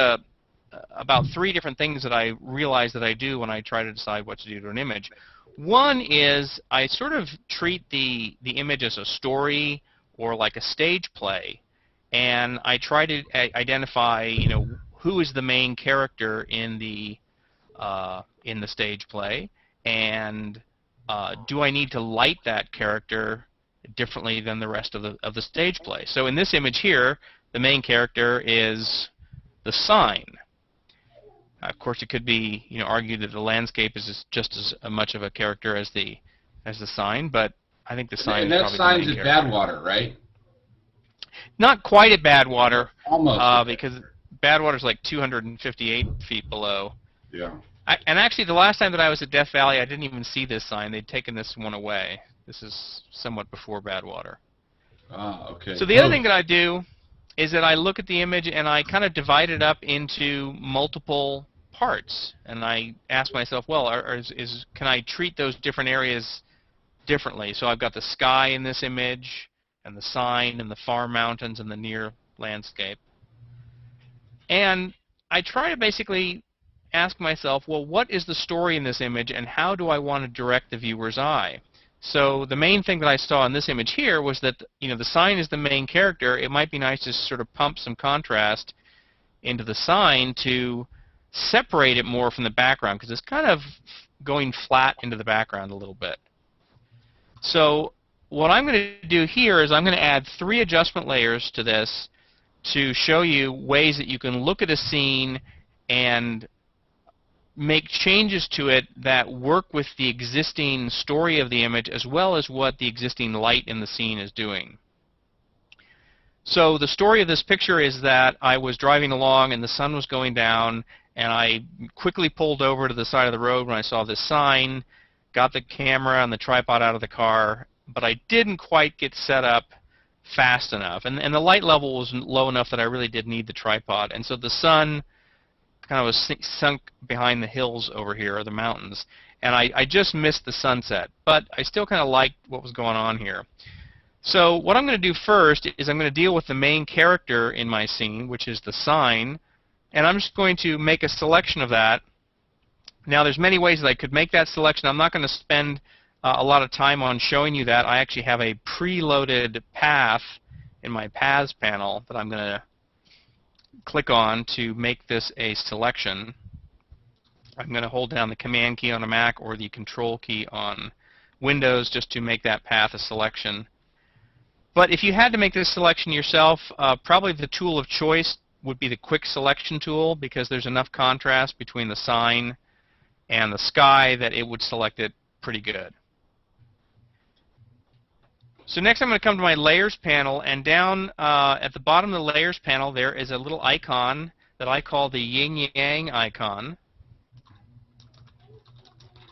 about 3 different things that I realize that I do when I try to decide what to do to an image. One is I sort of treat the image as a story or like a stage play, and I try to identify who is the main character in the stage play, and do I need to light that character differently than the rest of the stage play. So in this image here, the main character is the sign. Of course, it could be argued that the landscape is just as much of a character as the sign, but I think the sign And is that probably sign's the main at character. Badwater, right? Not quite at Badwater, Almost. because Badwater's like 258 feet below. Yeah. And actually, the last time that I was at Death Valley, I didn't even see this sign. They'd taken this one away. This is somewhat before Badwater. Ah, okay. So the other thing that I do is that I look at the image and I kind of divide it up into multiple parts, and I ask myself, well, can I treat those different areas differently? So I've got the sky in this image, and the sign, and the far mountains, and the near landscape. And I try to basically ask myself, well, what is the story in this image, and how do I want to direct the viewer's eye? So the main thing that I saw in this image here was that the sign is the main character. It might be nice to sort of pump some contrast into the sign to separate it more from the background because it's kind of going flat into the background a little bit. So what I'm going to do here is I'm going to add 3 adjustment layers to this to show you ways that you can look at a scene and make changes to it that work with the existing story of the image as well as what the existing light in the scene is doing. So the story of this picture is that I was driving along and the sun was going down, and I quickly pulled over to the side of the road when I saw this sign, got the camera and the tripod out of the car, but I didn't quite get set up fast enough. And the light level was low enough that I really did need the tripod. And so the sun kind of was sunk behind the hills over here, or the mountains, and I just missed the sunset. But I still kind of liked what was going on here. So what I'm going to do first is I'm going to deal with the main character in my scene, which is the sign, and I'm just going to make a selection of that. Now there's many ways that I could make that selection. I'm not going to spend a lot of time on showing you that. I actually have a preloaded path in my Paths panel that I'm going to click on to make this a selection. I'm going to hold down the Command key on a Mac or the Control key on Windows just to make that path a selection. But if you had to make this selection yourself, probably the tool of choice would be the Quick Selection tool, because there's enough contrast between the sign and the sky that it would select it pretty good. So next I'm going to come to my Layers panel, and down at the bottom of the Layers panel there is a little icon that I call the yin-yang icon,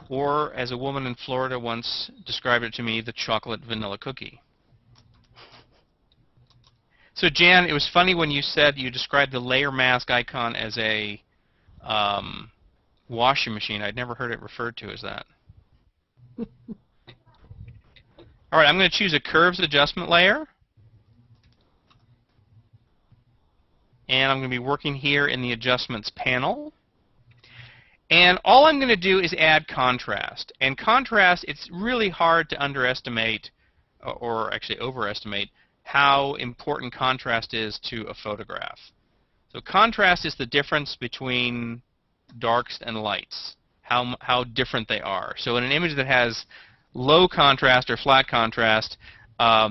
or as a woman in Florida once described it to me, the chocolate vanilla cookie. So Jan, it was funny when you said you described the layer mask icon as a washing machine. I'd never heard it referred to as that. All right, I'm going to choose a curves adjustment layer. And I'm going to be working here in the adjustments panel. And all I'm going to do is add contrast. And contrast, it's really hard to underestimate, or actually overestimate, how important contrast is to a photograph. So contrast is the difference between darks and lights, how different they are. So in an image that has low contrast or flat contrast,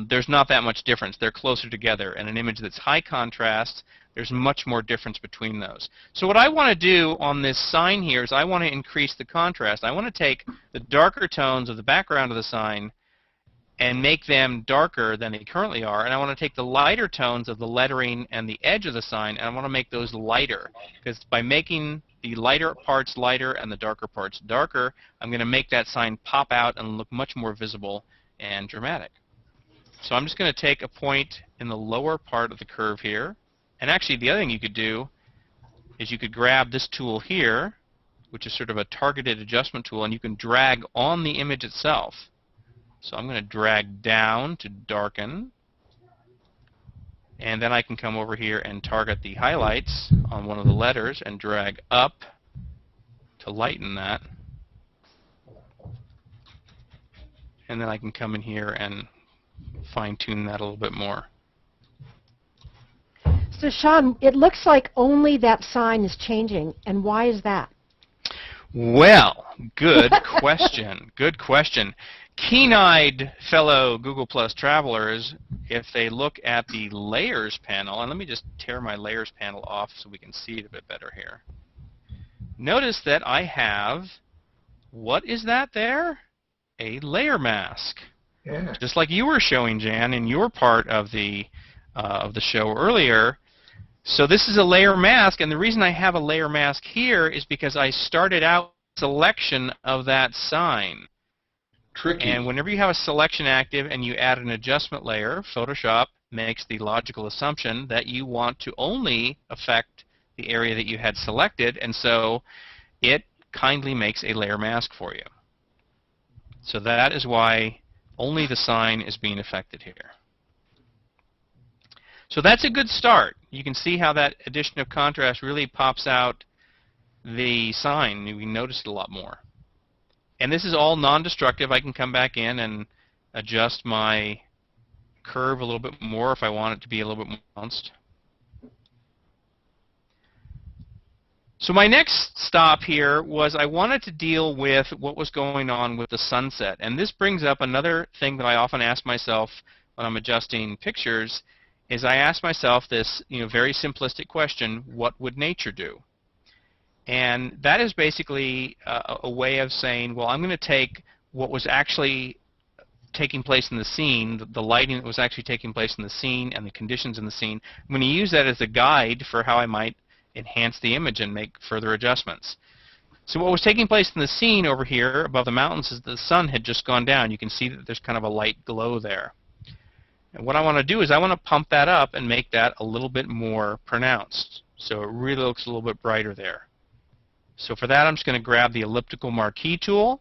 there's not that much difference. They're closer together. And an image that's high contrast, there's much more difference between those. So what I want to do on this sign here is I want to increase the contrast. I want to take the darker tones of the background of the sign and make them darker than they currently are, and I want to take the lighter tones of the lettering and the edge of the sign, and I want to make those lighter, because by making the lighter parts lighter and the darker parts darker, I'm going to make that sign pop out and look much more visible and dramatic. So I'm just going to take a point in the lower part of the curve here, and actually the other thing you could do is you could grab this tool here, which is sort of a targeted adjustment tool, and you can drag on the image itself. So I'm going to drag down to darken, and then I can come over here and target the highlights on one of the letters and drag up to lighten that. And then I can come in here and fine-tune that a little bit more. So Sean, it looks like only that sign is changing, and why is that? Well, good question. Good question. Keen-eyed fellow Google Plus travelers, if they look at the Layers panel, and let me just tear my Layers panel off so we can see it a bit better here. Notice that I have, what is that there? A layer mask. Yeah. Just like you were showing, Jan, in your part of the show earlier. So this is a layer mask, and the reason I have a layer mask here is because I started out with a selection of that sign. Tricky. And whenever you have a selection active and you add an adjustment layer, Photoshop makes the logical assumption that you want to only affect the area that you had selected, and so it kindly makes a layer mask for you. So that is why only the sign is being affected here. So that's a good start. You can see how that addition of contrast really pops out the sign. You can notice it a lot more. And this is all non-destructive. I can come back in and adjust my curve a little bit more if I want it to be a little bit more balanced. So my next stop here was I wanted to deal with what was going on with the sunset. And this brings up another thing that I often ask myself when I'm adjusting pictures, is I ask myself this very simplistic question, what would nature do? And that is basically a way of saying, well, I'm going to take what was actually taking place in the scene, the lighting that was actually taking place in the scene and the conditions in the scene. I'm going to use that as a guide for how I might enhance the image and make further adjustments. So what was taking place in the scene over here above the mountains is the sun had just gone down. You can see that there's kind of a light glow there. And what I want to do is I want to pump that up and make that a little bit more pronounced. So it really looks a little bit brighter there. So for that, I'm just going to grab the elliptical marquee tool.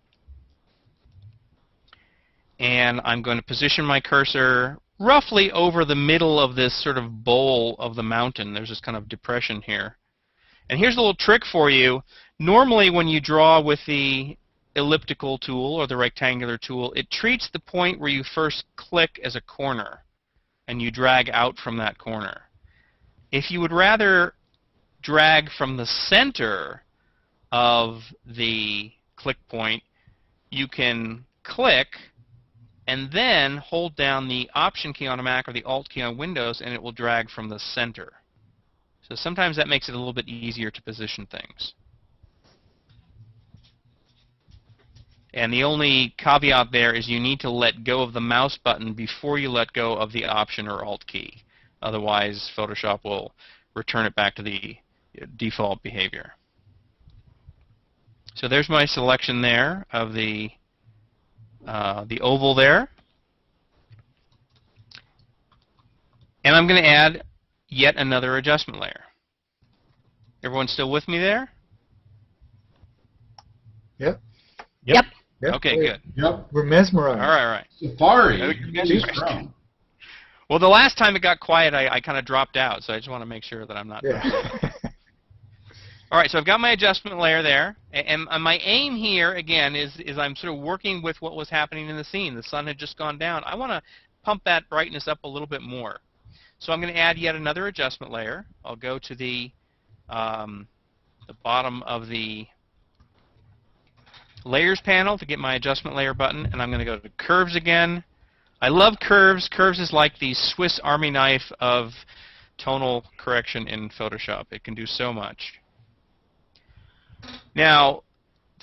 And I'm going to position my cursor roughly over the middle of this sort of bowl of the mountain. There's this kind of depression here. And here's a little trick for you. Normally when you draw with the elliptical tool or the rectangular tool, it treats the point where you first click as a corner, and you drag out from that corner. If you would rather drag from the center of the click point, you can click and then hold down the Option key on a Mac or the Alt key on Windows, and it will drag from the center. So sometimes that makes it a little bit easier to position things. And the only caveat there is you need to let go of the mouse button before you let go of the Option or Alt key. Otherwise, Photoshop will return it back to the default behavior. So there's my selection there of the oval there. And I'm going to add yet another adjustment layer. Everyone still with me there? Yep. Yep. Yep. Okay, good. Yep. We're mesmerized. All right. Safari. Jesus Christ. Well, the last time it got quiet, I kind of dropped out, so I just want to make sure that I'm not. Yeah. All right, so I've got my adjustment layer there, and my aim here, again, is I'm sort of working with what was happening in the scene. The sun had just gone down. I want to pump that brightness up a little bit more. So I'm going to add yet another adjustment layer. I'll go to the bottom of the Layers panel to get my adjustment layer button, and I'm going to go to Curves again. I love curves. Curves is like the Swiss Army knife of tonal correction in Photoshop. It can do so much. Now,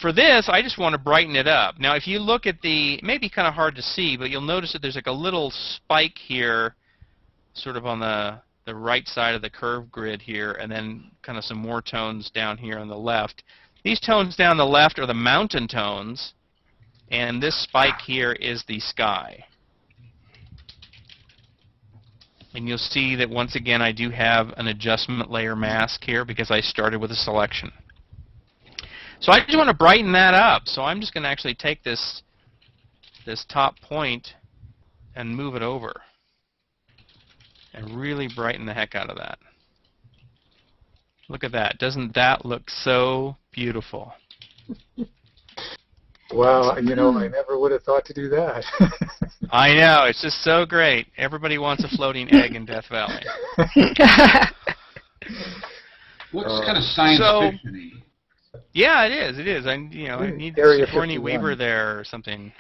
for this, I just want to brighten it up. Now, if you look at the, it may be kind of hard to see, but you'll notice that there's like a little spike here, sort of on the right side of the curve grid here, and then kind of some more tones down here on the left. These tones down the left are the mountain tones, and this spike here is the sky. And you'll see that once again I do have an adjustment layer mask here because I started with a selection. So I just want to brighten that up. So I'm just going to actually take this top point and move it over and really brighten the heck out of that. Look at that. Doesn't that look so beautiful? Wow, you know, I never would have thought to do that. I know. It's just so great. Everybody wants a floating egg in Death Valley. Looks kind of science fiction-y. Yeah, it is. It is. I need Area Sigourney 51. Weaver there or something.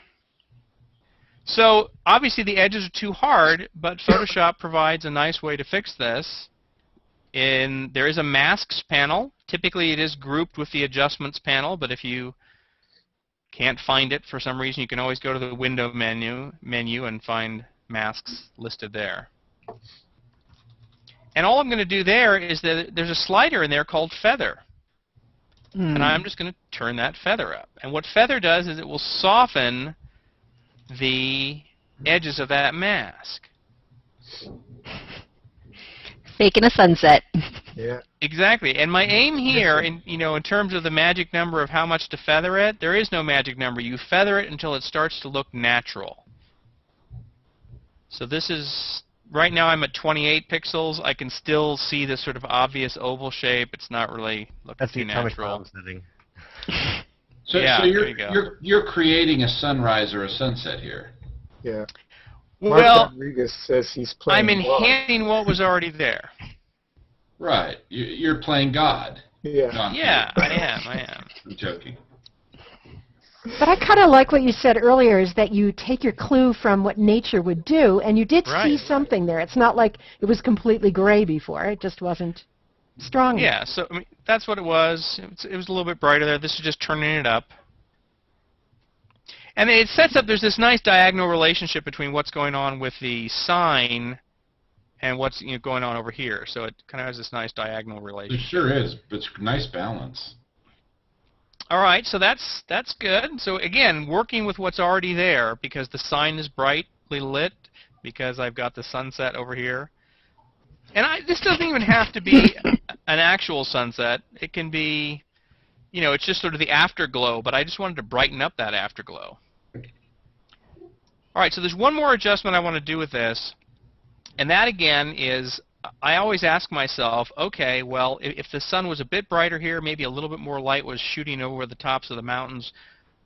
So obviously the edges are too hard, but Photoshop provides a nice way to fix this. There is a masks panel. Typically it is grouped with the adjustments panel, but if you can't find it for some reason, you can always go to the window menu and find masks listed there. And all I'm going to do there is that there's a slider in there called feather. And I'm just going to turn that feather up. And what feather does is it will soften the edges of that mask. Faking a sunset. Yeah. Exactly. And my aim here, in terms of the magic number of how much to feather it, there is no magic number. You feather it until it starts to look natural. So this is, right now I'm at 28 pixels. I can still see this sort of obvious oval shape. It's not really looking That's too the atomic natural. bomb setting. So, Yeah, so there you go. you're creating a sunrise or a sunset here. Yeah. Mark Well, Rodriguez says he's playing I'm God. enhancing what was already there. Right. You're playing God. Yeah. No, I'm Yeah, kidding. I am. I'm joking. But I kind of like what you said earlier, is that you take your clue from what nature would do, and you did see Right. something there. It's not like it was completely gray before. It just wasn't strong enough. Yeah, so I mean, that's what it was. It was a little bit brighter there. This is just turning it up. And it sets up, there's this nice diagonal relationship between what's going on with the sign and what's going on over here. So it kind of has this nice diagonal It relationship. sure is, but it's nice balance. All right, so that's good. So again, working with what's already there, because the sign is brightly lit, because I've got the sunset over here. And this doesn't even have to be an actual sunset. It can be, it's just sort of the afterglow, but I just wanted to brighten up that afterglow. All right, so there's one more adjustment I want to do with this, and that again is, I always ask myself, okay, well, if the sun was a bit brighter here, maybe a little bit more light was shooting over the tops of the mountains,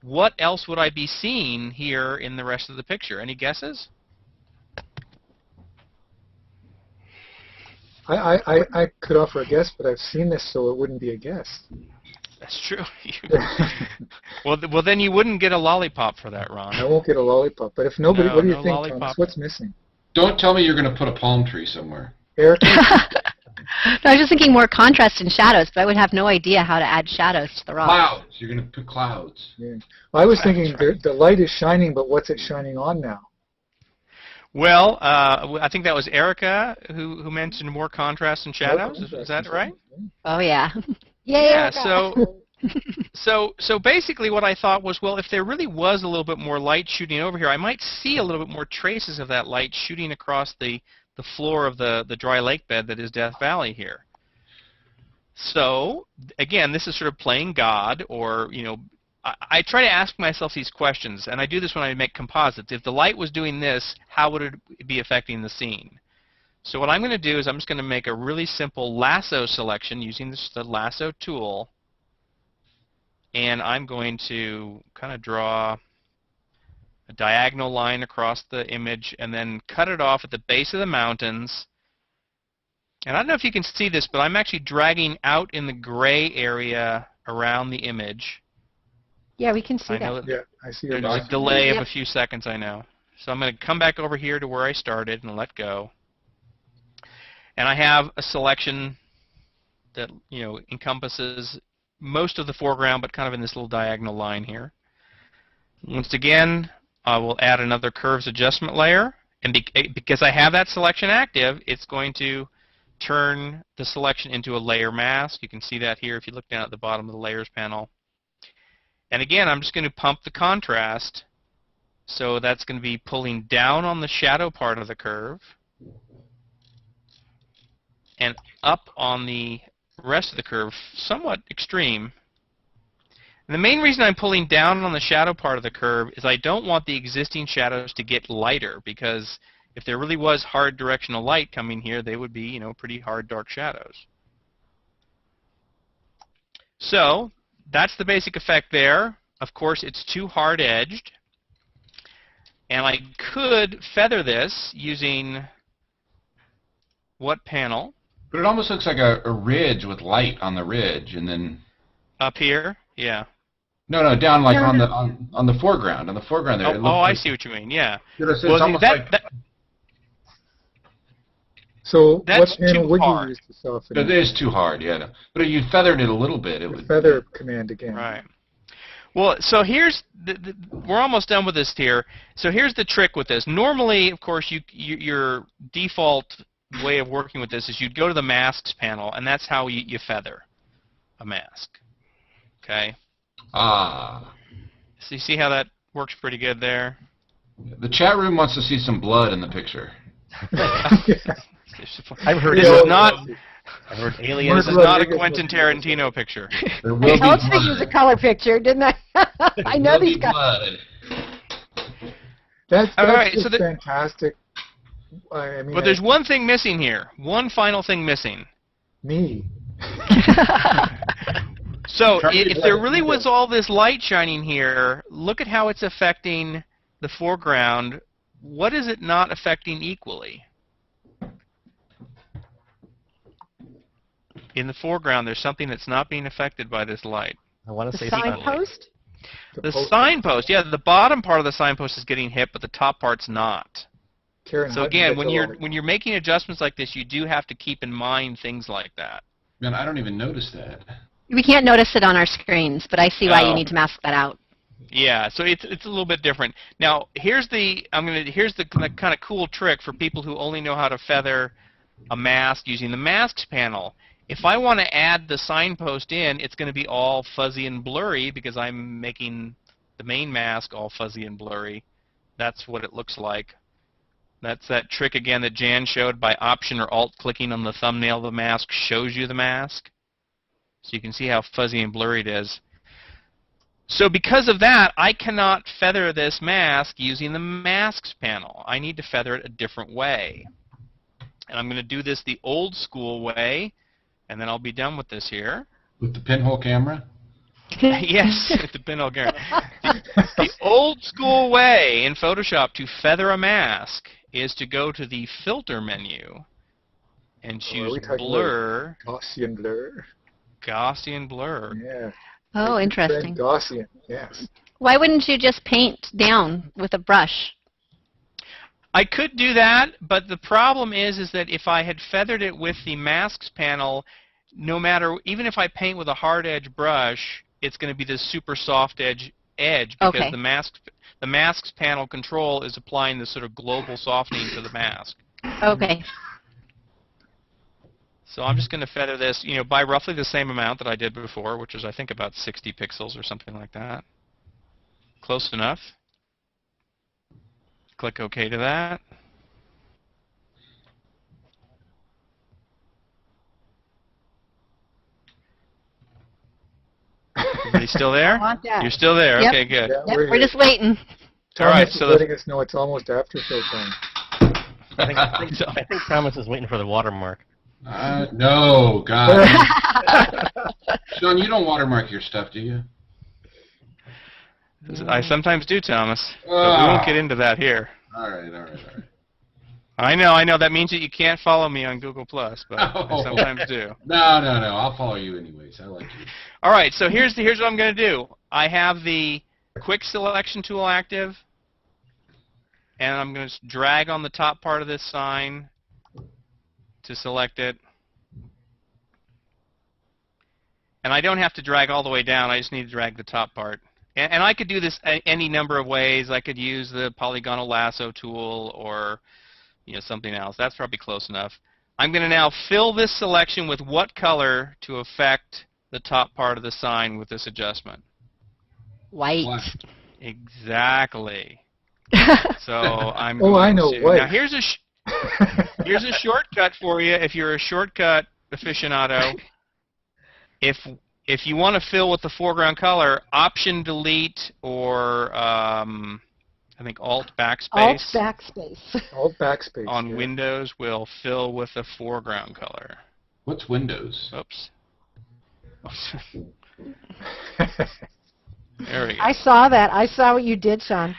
what else would I be seeing here in the rest of the picture? Any guesses? I could offer a guess, but I've seen this, so it wouldn't be a guess. That's true. Well, then you wouldn't get a lollipop for that, Ron. I won't get a lollipop. But if nobody, No, what do you no think, lollipop. Thomas? What's missing? Don't tell me you're going to put a palm tree somewhere. Erika? No, I was just thinking more contrast and shadows, but I would have no idea how to add shadows to the rocks. Clouds. You're going to put clouds. Yeah. Well, I was thinking the light is shining, but what's it shining on now? Well, I think that was Erika who mentioned more contrast and shadows. Is that right? Oh, yeah. Yay, Yeah. Erica. So basically, what I thought was, well, if there really was a little bit more light shooting over here, I might see a little bit more traces of that light shooting across the floor of the dry lake bed that is Death Valley here. So again, this is sort of playing God, or I try to ask myself these questions, and I do this when I make composites. If the light was doing this, how would it be affecting the scene? So what I'm going to do is I'm just going to make a really simple lasso selection using the lasso tool, and I'm going to kind of draw a diagonal line across the image and then cut it off at the base of the mountains. And I don't know if you can see this, but I'm actually dragging out in the gray area around the image. Yeah, we can see I know that. that Yeah, I see your there's box. a delay of Yep. a few seconds, I know. So I'm going to come back over here to where I started and let go. And I have a selection that encompasses most of the foreground, but kind of in this little diagonal line here. Once again, I will add another curves adjustment layer, and because I have that selection active, it's going to turn the selection into a layer mask. You can see that here if you look down at the bottom of the layers panel. And again, I'm just going to pump the contrast, so that's going to be pulling down on the shadow part of the curve and up on the rest of the curve, somewhat extreme. And the main reason I'm pulling down on the shadow part of the curve is I don't want the existing shadows to get lighter, because if there really was hard directional light coming here, they would be, pretty hard dark shadows. So that's the basic effect there. Of course, it's too hard-edged. And I could feather this using what panel? But it almost looks like a ridge with light on the ridge, and then Up here? Yeah. no, down like on the foreground. On the foreground there. It looks I like, see what you mean. Yeah. It's Well, almost that- like So That's what panel too would hard. you use to soften it is too hard, yeah. But if you feathered it a little bit, it the would. feather command again? Right. Well, so here's we're almost done with this here. So here's the trick with this. Normally, of course, your default way of working with this is you'd go to the masks panel, and that's how you feather a mask. Okay. Ah. So you see how that works pretty good there? The chat room wants to see some blood in the picture. I've heard This is not. I've heard aliens. This is not a Quentin Tarantino picture. There will I be told you it was a blood. color picture, didn't I? I know There will these be guys. blood. That's All right, just so the- fantastic. I mean, But there's one thing missing here. One final thing missing. me. So Try to if get there that really detail. was all this light shining here, look at how it's affecting the foreground. What is it not affecting equally? in the foreground, there's something that's not being affected by this light. I want to The say sunlight. signpost? The post- signpost, yeah, the bottom part of the signpost is getting hit, but the top part's not. Karen, So how do you again, get when to you're light? when you're making adjustments like this, you do have to keep in mind things like that. Man, I don't even notice that. We can't notice it on our screens, but I see why you Oh. need to mask that out. Yeah, so it's a little bit different. Now, here's the kind of cool trick for people who only know how to feather a mask using the masks panel. If I want to add the signpost in, it's going to be all fuzzy and blurry because I'm making the main mask all fuzzy and blurry. That's what it looks like. That's that trick again that Jan showed by Option or Alt clicking on the thumbnail of the mask shows you the mask. So you can see how fuzzy and blurry it is. So because of that, I cannot feather this mask using the masks panel. I need to feather it a different way. And I'm going to do this the old school way, and then I'll be done with this here. With the pinhole camera? Yes, with the pinhole camera. The old school way in Photoshop to feather a mask is to go to the filter menu and Are choose we talking blur, about Gaussian blur? Gaussian blur. Yeah. Oh, Like interesting. Gaussian, yes. Why wouldn't you just paint down with a brush? I could do that, but the problem is that if I had feathered it with the masks panel, no matter, even if I paint with a hard edge brush, it's going to be this super soft edge because Okay. the masks panel control is applying this sort of global softening to the mask. Okay. So I'm just going to feather this, by roughly the same amount that I did before, which is I think about 60 pixels or something like that. Close enough. Click OK to that. Everybody still there? I want that. You're still there? Yep. Okay, good. Yeah, Yep, we're we're here. just waiting. Thomas right, is so letting us know it's almost after show time. I think Thomas is waiting for the watermark. No, God. Sean, you don't watermark your stuff, do you? I sometimes do, Thomas, but we won't get into that here. All right. I know. That means that you can't follow me on Google+, but I Oh. sometimes do. No. I'll follow you anyways. I like you. All right, so here's what I'm going to do. I have the Quick Selection tool active, and I'm going to drag on the top part of this sign to select it. And I don't have to drag all the way down. I just need to drag the top part. And I could do this any number of ways. I could use the polygonal lasso tool or something else. That's probably close enough. I'm going to now fill this selection with what color to affect the top part of the sign with this adjustment. White. Black. Exactly. So I'm Oh, I going know, to, white. now here's a shortcut for you if you're a shortcut aficionado. If you want to fill with the foreground color, Option Delete or I think Alt Backspace. Alt backspace. Alt backspace. on yeah. Windows will fill with the foreground color. What's Windows? Oops. There we go. I saw that. I saw what you did, Sean.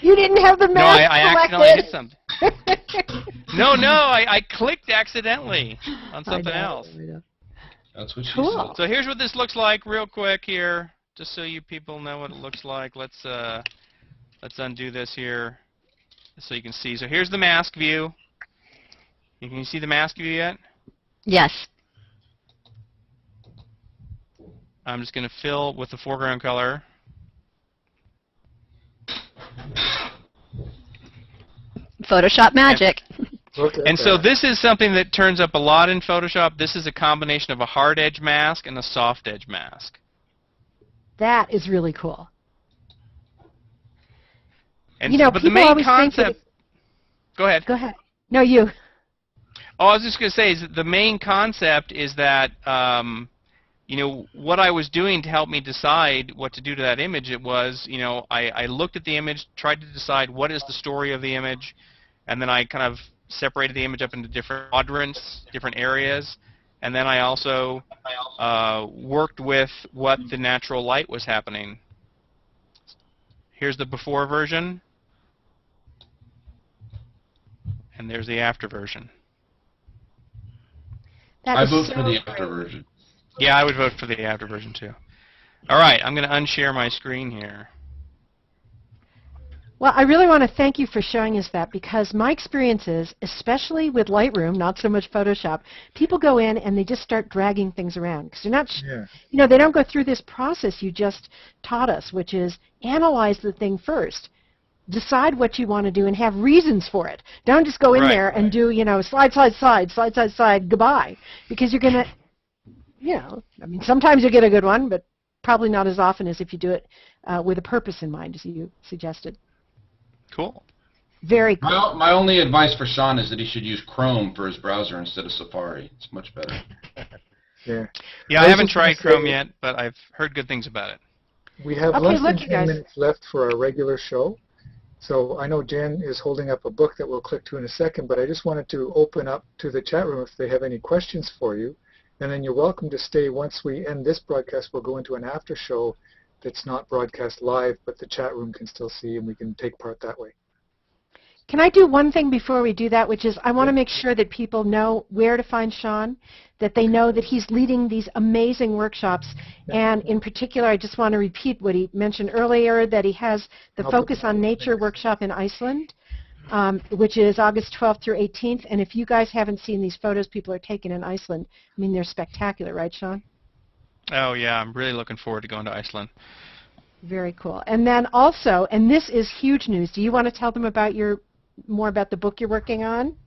You didn't have the No, mask I accidentally hit selected. something. No, I clicked accidentally on something else. That's what she Cool. So here's what this looks like real quick here, just so you people know what it looks like. Let's undo this here so you can see. So here's the mask view. Can you see the mask view yet? Yes. I'm just going to fill with the foreground color. Photoshop magic. Look at And so that. this is something that turns up a lot in Photoshop. This is a combination of a hard edge mask and a soft edge mask. That is really cool. And You know, but the people main always think that concept. Go ahead. Go ahead. No, you. Oh, I was just going to say is that the main concept is that what I was doing to help me decide what to do to that image. It was I looked at the image, tried to decide what is the story of the image, and then I kind of separated the image up into different quadrants, different areas, and then I also worked with what the natural light was happening. Here's the before version, and there's the after version. That I is vote so for the great. after version. Yeah, I would vote for the after version too. All right, I'm going to unshare my screen here. Well, I really want to thank you for showing us that, because my experience is, especially with Lightroom, not so much Photoshop, people go in and they just start dragging things around because they're not, Yeah. they don't go through this process you just taught us, which is analyze the thing first. Decide what you want to do and have reasons for it. Don't just go in Right, there and do, slide, slide, slide, slide, slide, slide, goodbye, because you're going to, sometimes you get a good one, but probably not as often as if you do it with a purpose in mind, as you suggested. Cool. Very cool. My only advice for Sean is that he should use Chrome for his browser instead of Safari. It's much better. Yeah. Yeah, I haven't tried Chrome yet, but I've heard good things about it. We have Okay, less look, than you 10 guys. minutes left for our regular show. So I know Jan is holding up a book that we'll click to in a second, but I just wanted to open up to the chat room if they have any questions for you. And then you're welcome to stay. Once we end this broadcast, we'll go into an after show that's not broadcast live, but the chat room can still see and we can take part that way. Can I do one thing before we do that, which is I want to make sure that people know where to find Sean, that they know that he's leading these amazing workshops, and in particular, I just want to repeat what he mentioned earlier, that he has the Focus on Nature workshop in Iceland, which is August 12th through 18th, and if you guys haven't seen these photos people are taking in Iceland, I mean, they're spectacular, right, Sean? Oh, yeah, I'm really looking forward to going to Iceland. Very cool. And then also, and this is huge news, do you want to tell them about more about the book you're working on?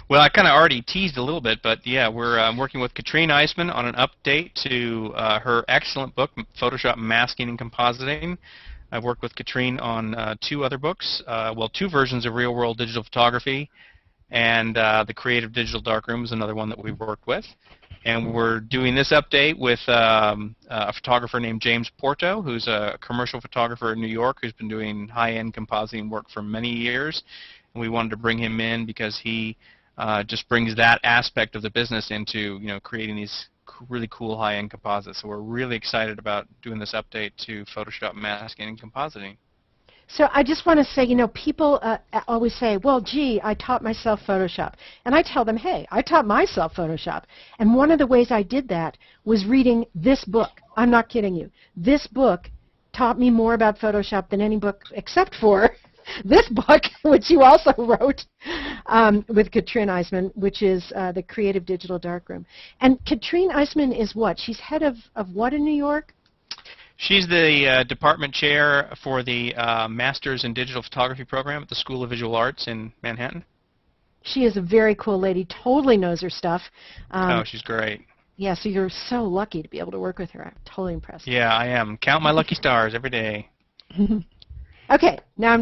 Well, I kind of already teased a little bit, but yeah, we're working with Katrine Eisman on an update to her excellent book, Photoshop Masking and Compositing. I've worked with Katrine on 2 other books, two versions of Real World Digital Photography, and The Creative Digital Darkroom is another one that we've worked with. And we're doing this update with a photographer named James Porto, who's a commercial photographer in New York who's been doing high-end compositing work for many years. And we wanted to bring him in because he just brings that aspect of the business into creating these really cool high-end composites. So we're really excited about doing this update to Photoshop masking and compositing. So I just want to say, people always say, well, gee, I taught myself Photoshop. And I tell them, hey, I taught myself Photoshop. And one of the ways I did that was reading this book. I'm not kidding you. This book taught me more about Photoshop than any book except for this book, which you also wrote with Katrine Eisman, which is The Creative Digital Darkroom. And Katrine Eisman is what? She's head of what in New York? She's the department chair for the Masters in Digital Photography program at the School of Visual Arts in Manhattan. She is a very cool lady, totally knows her stuff. Oh, she's great. Yeah, so you're so lucky to be able to work with her. I'm totally impressed. Yeah, I am. Count my lucky stars every day. Okay, now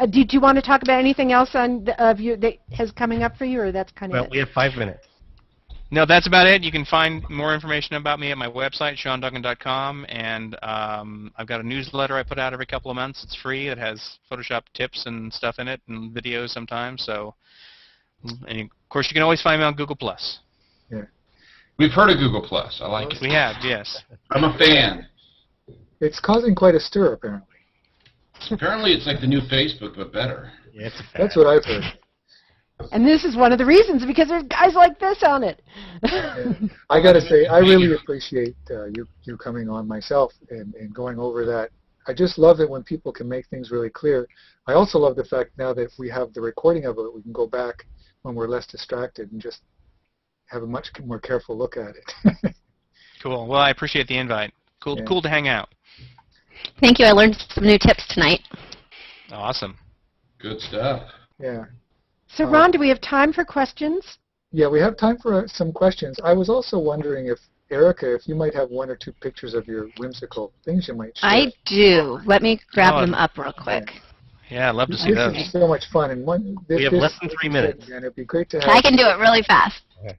did you want to talk about anything else that has coming up for you, or that's kind of it? We have 5 minutes. No, that's about it. You can find more information about me at my website, SeanDuggan.com, and I've got a newsletter I put out every couple of months. It's free. It has Photoshop tips and stuff in it, and videos sometimes. So, and of course, you can always find me on Google+. Yeah. We've heard of Google+. I like it. We have, yes. I'm a fan. It's causing quite a stir, apparently. Apparently, it's like the new Facebook, but better. Yeah, it's a That's what I've heard. And this is one of the reasons, because there's guys like this on it. Yeah. I got to say, I really appreciate you coming on myself and going over that. I just love it when people can make things really clear. I also love the fact now that we have the recording of it, we can go back when we're less distracted and just have a much more careful look at it. Cool. Well, I appreciate the invite. Cool, Yeah. cool to hang out. Thank you. I learned some new tips tonight. Awesome. Good stuff. Yeah. So, Ron, do we have time for questions? Yeah, we have time for some questions. I was also wondering if, Erika, if you might have 1 or 2 pictures of your whimsical things you might share. I do. Let me grab them up real quick. Yeah, I'd love to see This those. is so much fun. And We have less than 3 minutes. And it'd be great to have. I can do it really fast. Okay.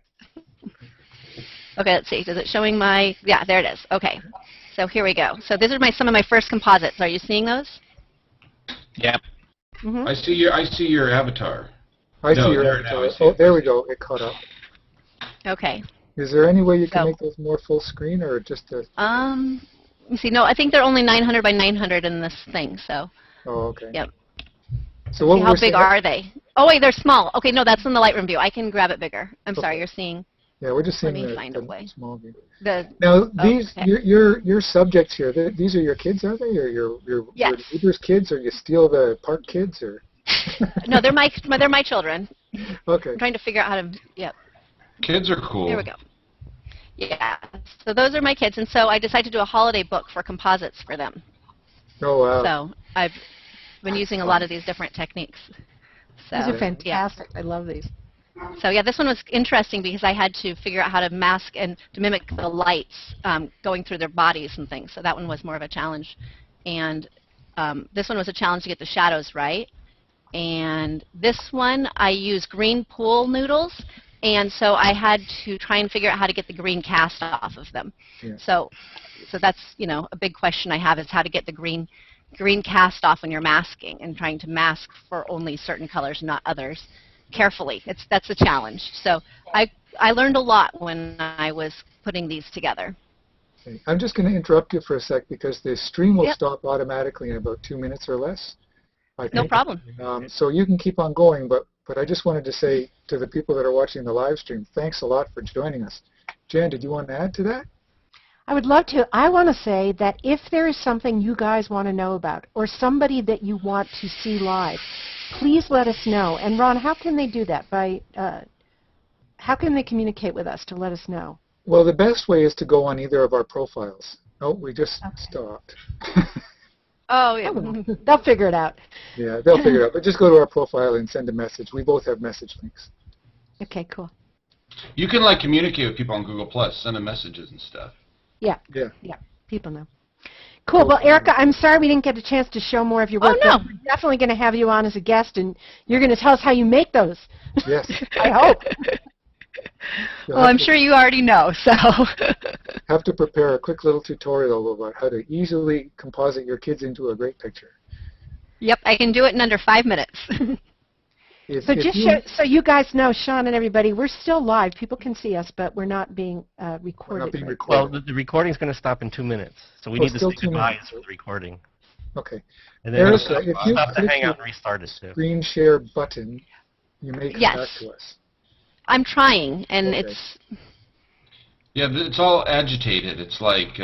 Okay, let's see. Is it showing my... Yeah, there it is. Okay. So here we go. So these are some of my first composites. Are you seeing those? Yeah. Mm-hmm. I see your avatar. I No, see your there, now avatar. I see Oh, it. there we go. It caught up. Okay. Is there any way you can So- make those more full screen or just a... Let me see. No, I think they're only 900 by 900 in this thing. So Oh, okay. Yep. So what see, how we're big saying- are they? Oh, wait, they're small. Okay, no, that's in the Lightroom view. I can grab it bigger. I'm sorry, Okay. you're seeing... Yeah, we're just Let seeing me find a way. the small view. The Now, these okay. your subjects here. These are your kids, are they, or your Yes. neighbors' kids, or you steal the park kids, or? No, they're my children. Okay. I'm trying to figure out how to. Yep. Kids are cool. There we go. Yeah. So those are my kids, and so I decided to do a holiday book for composites for them. Oh wow. So I've been using a lot of these different techniques. So, These are yeah. fantastic. I love these. So yeah, this one was interesting because I had to figure out how to mask and to mimic the lights going through their bodies and things. So that one was more of a challenge. And this one was a challenge to get the shadows right. And this one, I used green pool noodles. And so I had to try and figure out how to get the green cast off of them. Yeah. So that's, a big question I have is how to get the green cast off when you're masking and trying to mask for only certain colors, not others, carefully. That's a challenge. So I learned a lot when I was putting these together. Okay. I'm just going to interrupt you for a sec because the stream will Yep. stop automatically in about 2 minutes or less. I No think. problem. So you can keep on going, but I just wanted to say to the people that are watching the live stream, thanks a lot for joining us. Jan, did you want to add to that? I would love to. I want to say that if there is something you guys want to know about or somebody that you want to see live, please let us know. And Ron, how can they do that? How can they communicate with us to let us know? Well, the best way is to go on either of our profiles. Oh, we just stopped. Oh, yeah. They'll figure it out. Yeah, they'll figure it out. But just go to our profile and send a message. We both have message links. Okay, cool. You can communicate with people on Google Plus, send them messages and stuff. Yeah. Yeah. Yeah. People know. Cool. Well, Erika, I'm sorry we didn't get a chance to show more of your work. Oh, no. But we're definitely going to have you on as a guest, and you're going to tell us how you make those. Yes. I hope. Well, I'm sure you already know, so. Have to prepare a quick little tutorial about how to easily composite your kids into a great picture. Yep, I can do it in under 5 minutes. So you guys know, Sean and everybody, we're still live. People can see us, but we're not being recorded. We're not being right? recorded. Well, the recording's going to stop in 2 minutes, so we Oh, need to still say 2 goodbyes minutes. for the recording. Okay. And then Erika, stop, if you stop the click Hangout the and restart it too. screen share button, you may come Yes. back to us. I'm trying, and Okay. it's. Yeah, it's all agitated. It's like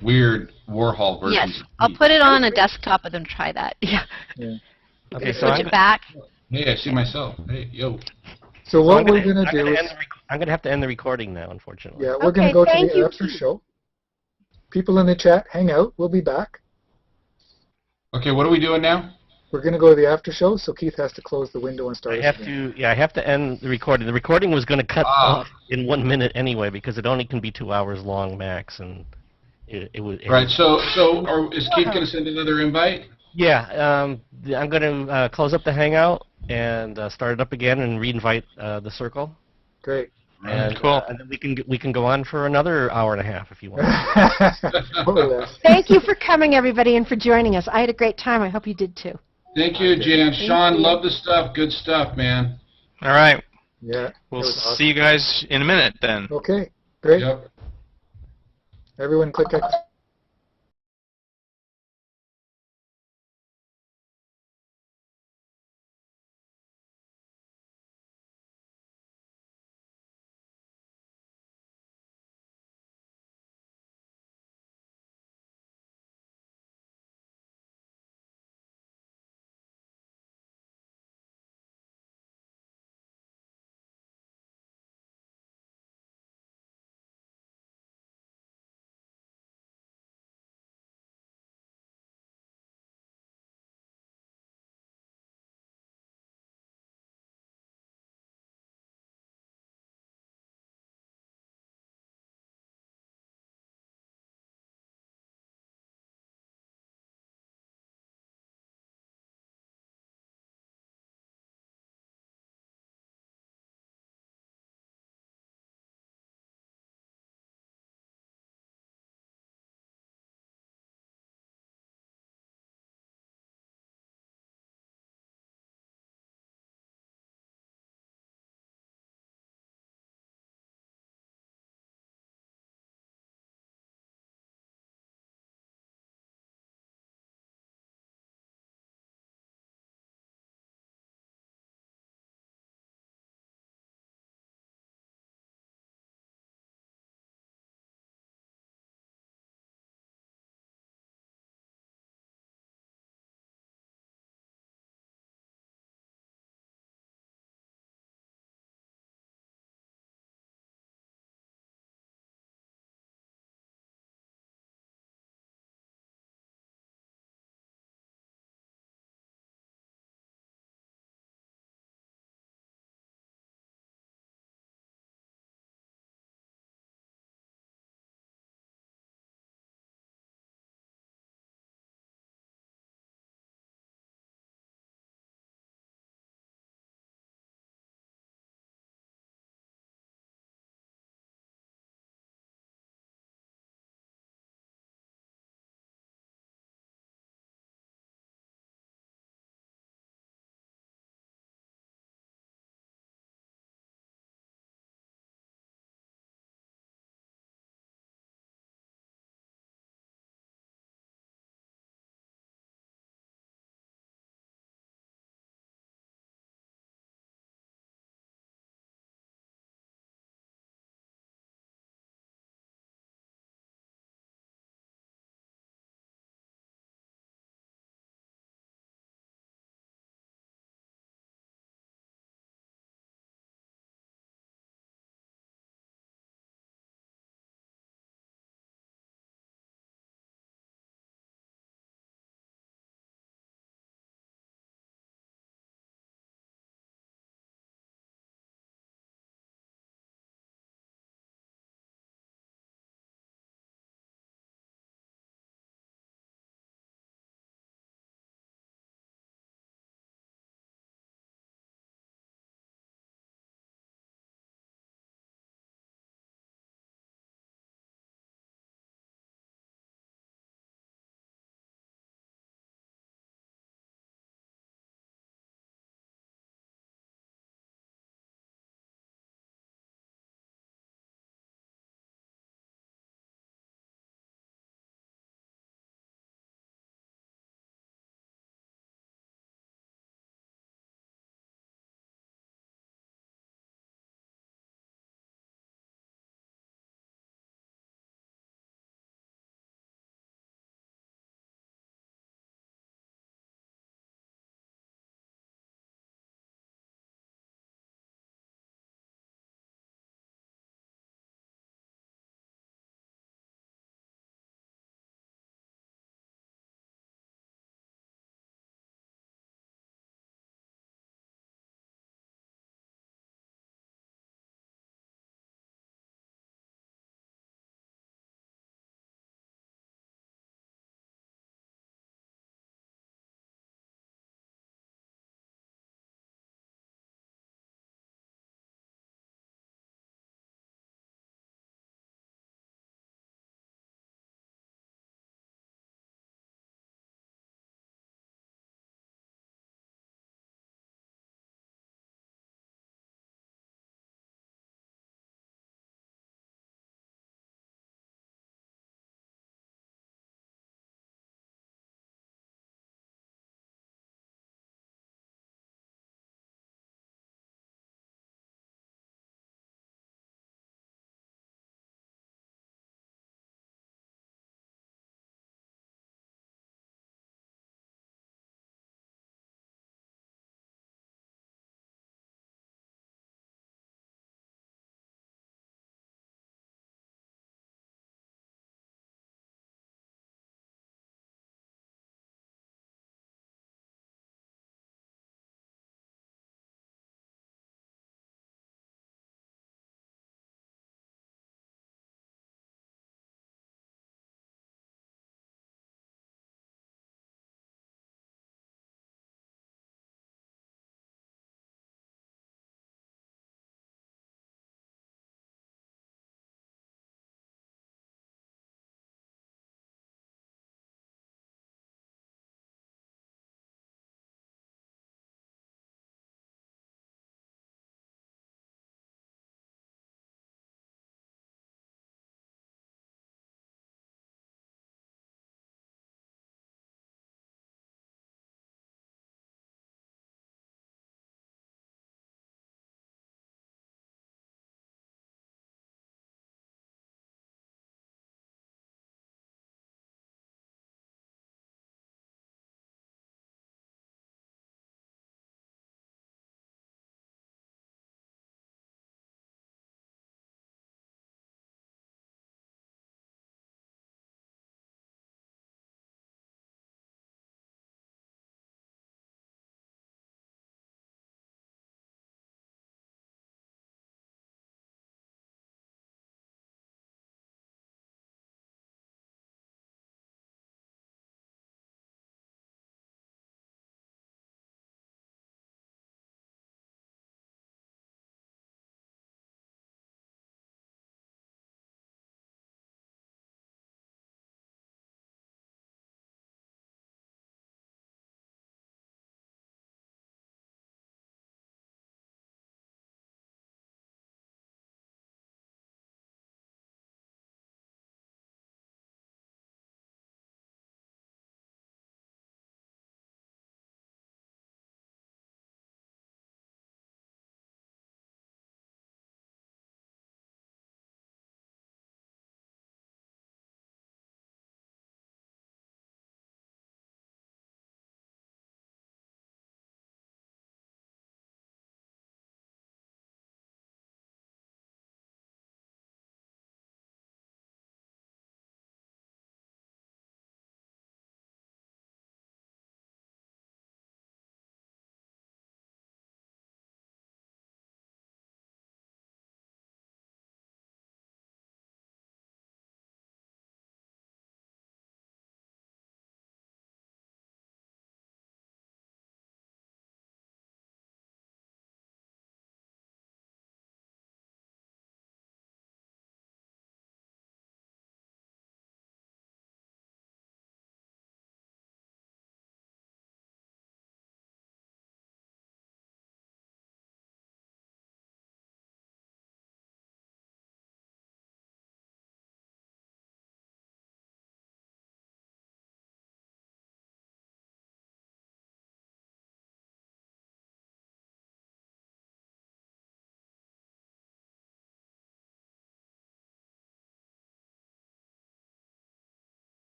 weird Warhol versions. Yes, of I'll Heat. put it on a desktop and then try that. Yeah. Yeah. Okay, so Switch it back. Hey, I see myself. Hey, yo. So what I'm we're gonna- going to do is, I'm going to have to end the recording now, unfortunately. yeah, we're going Okay, to go to thank the you, after Keith. show. People in the chat, hang out. We'll be back. Okay, what are we doing now? We're going to go to the after show, so Keith has to close the window and start I us have again. to, I have to end the recording. The recording was going to cut off in 1 minute anyway because it only can be 2 hours long max, and it was. Right. So is Keith going to send another invite? Yeah, I'm going to close up the Hangout and start it up again and re-invite the circle, Great. and, Cool. and then we can go on for another hour and a half if you want. More or less. Thank you for coming, everybody, and for joining us. I had a great time. I hope you did too. Thank you, Jan. Sean, you. love the stuff. Good stuff, man. All right. Yeah. We'll that was awesome. see you guys in a minute then. Okay, great. Yep. Everyone click X.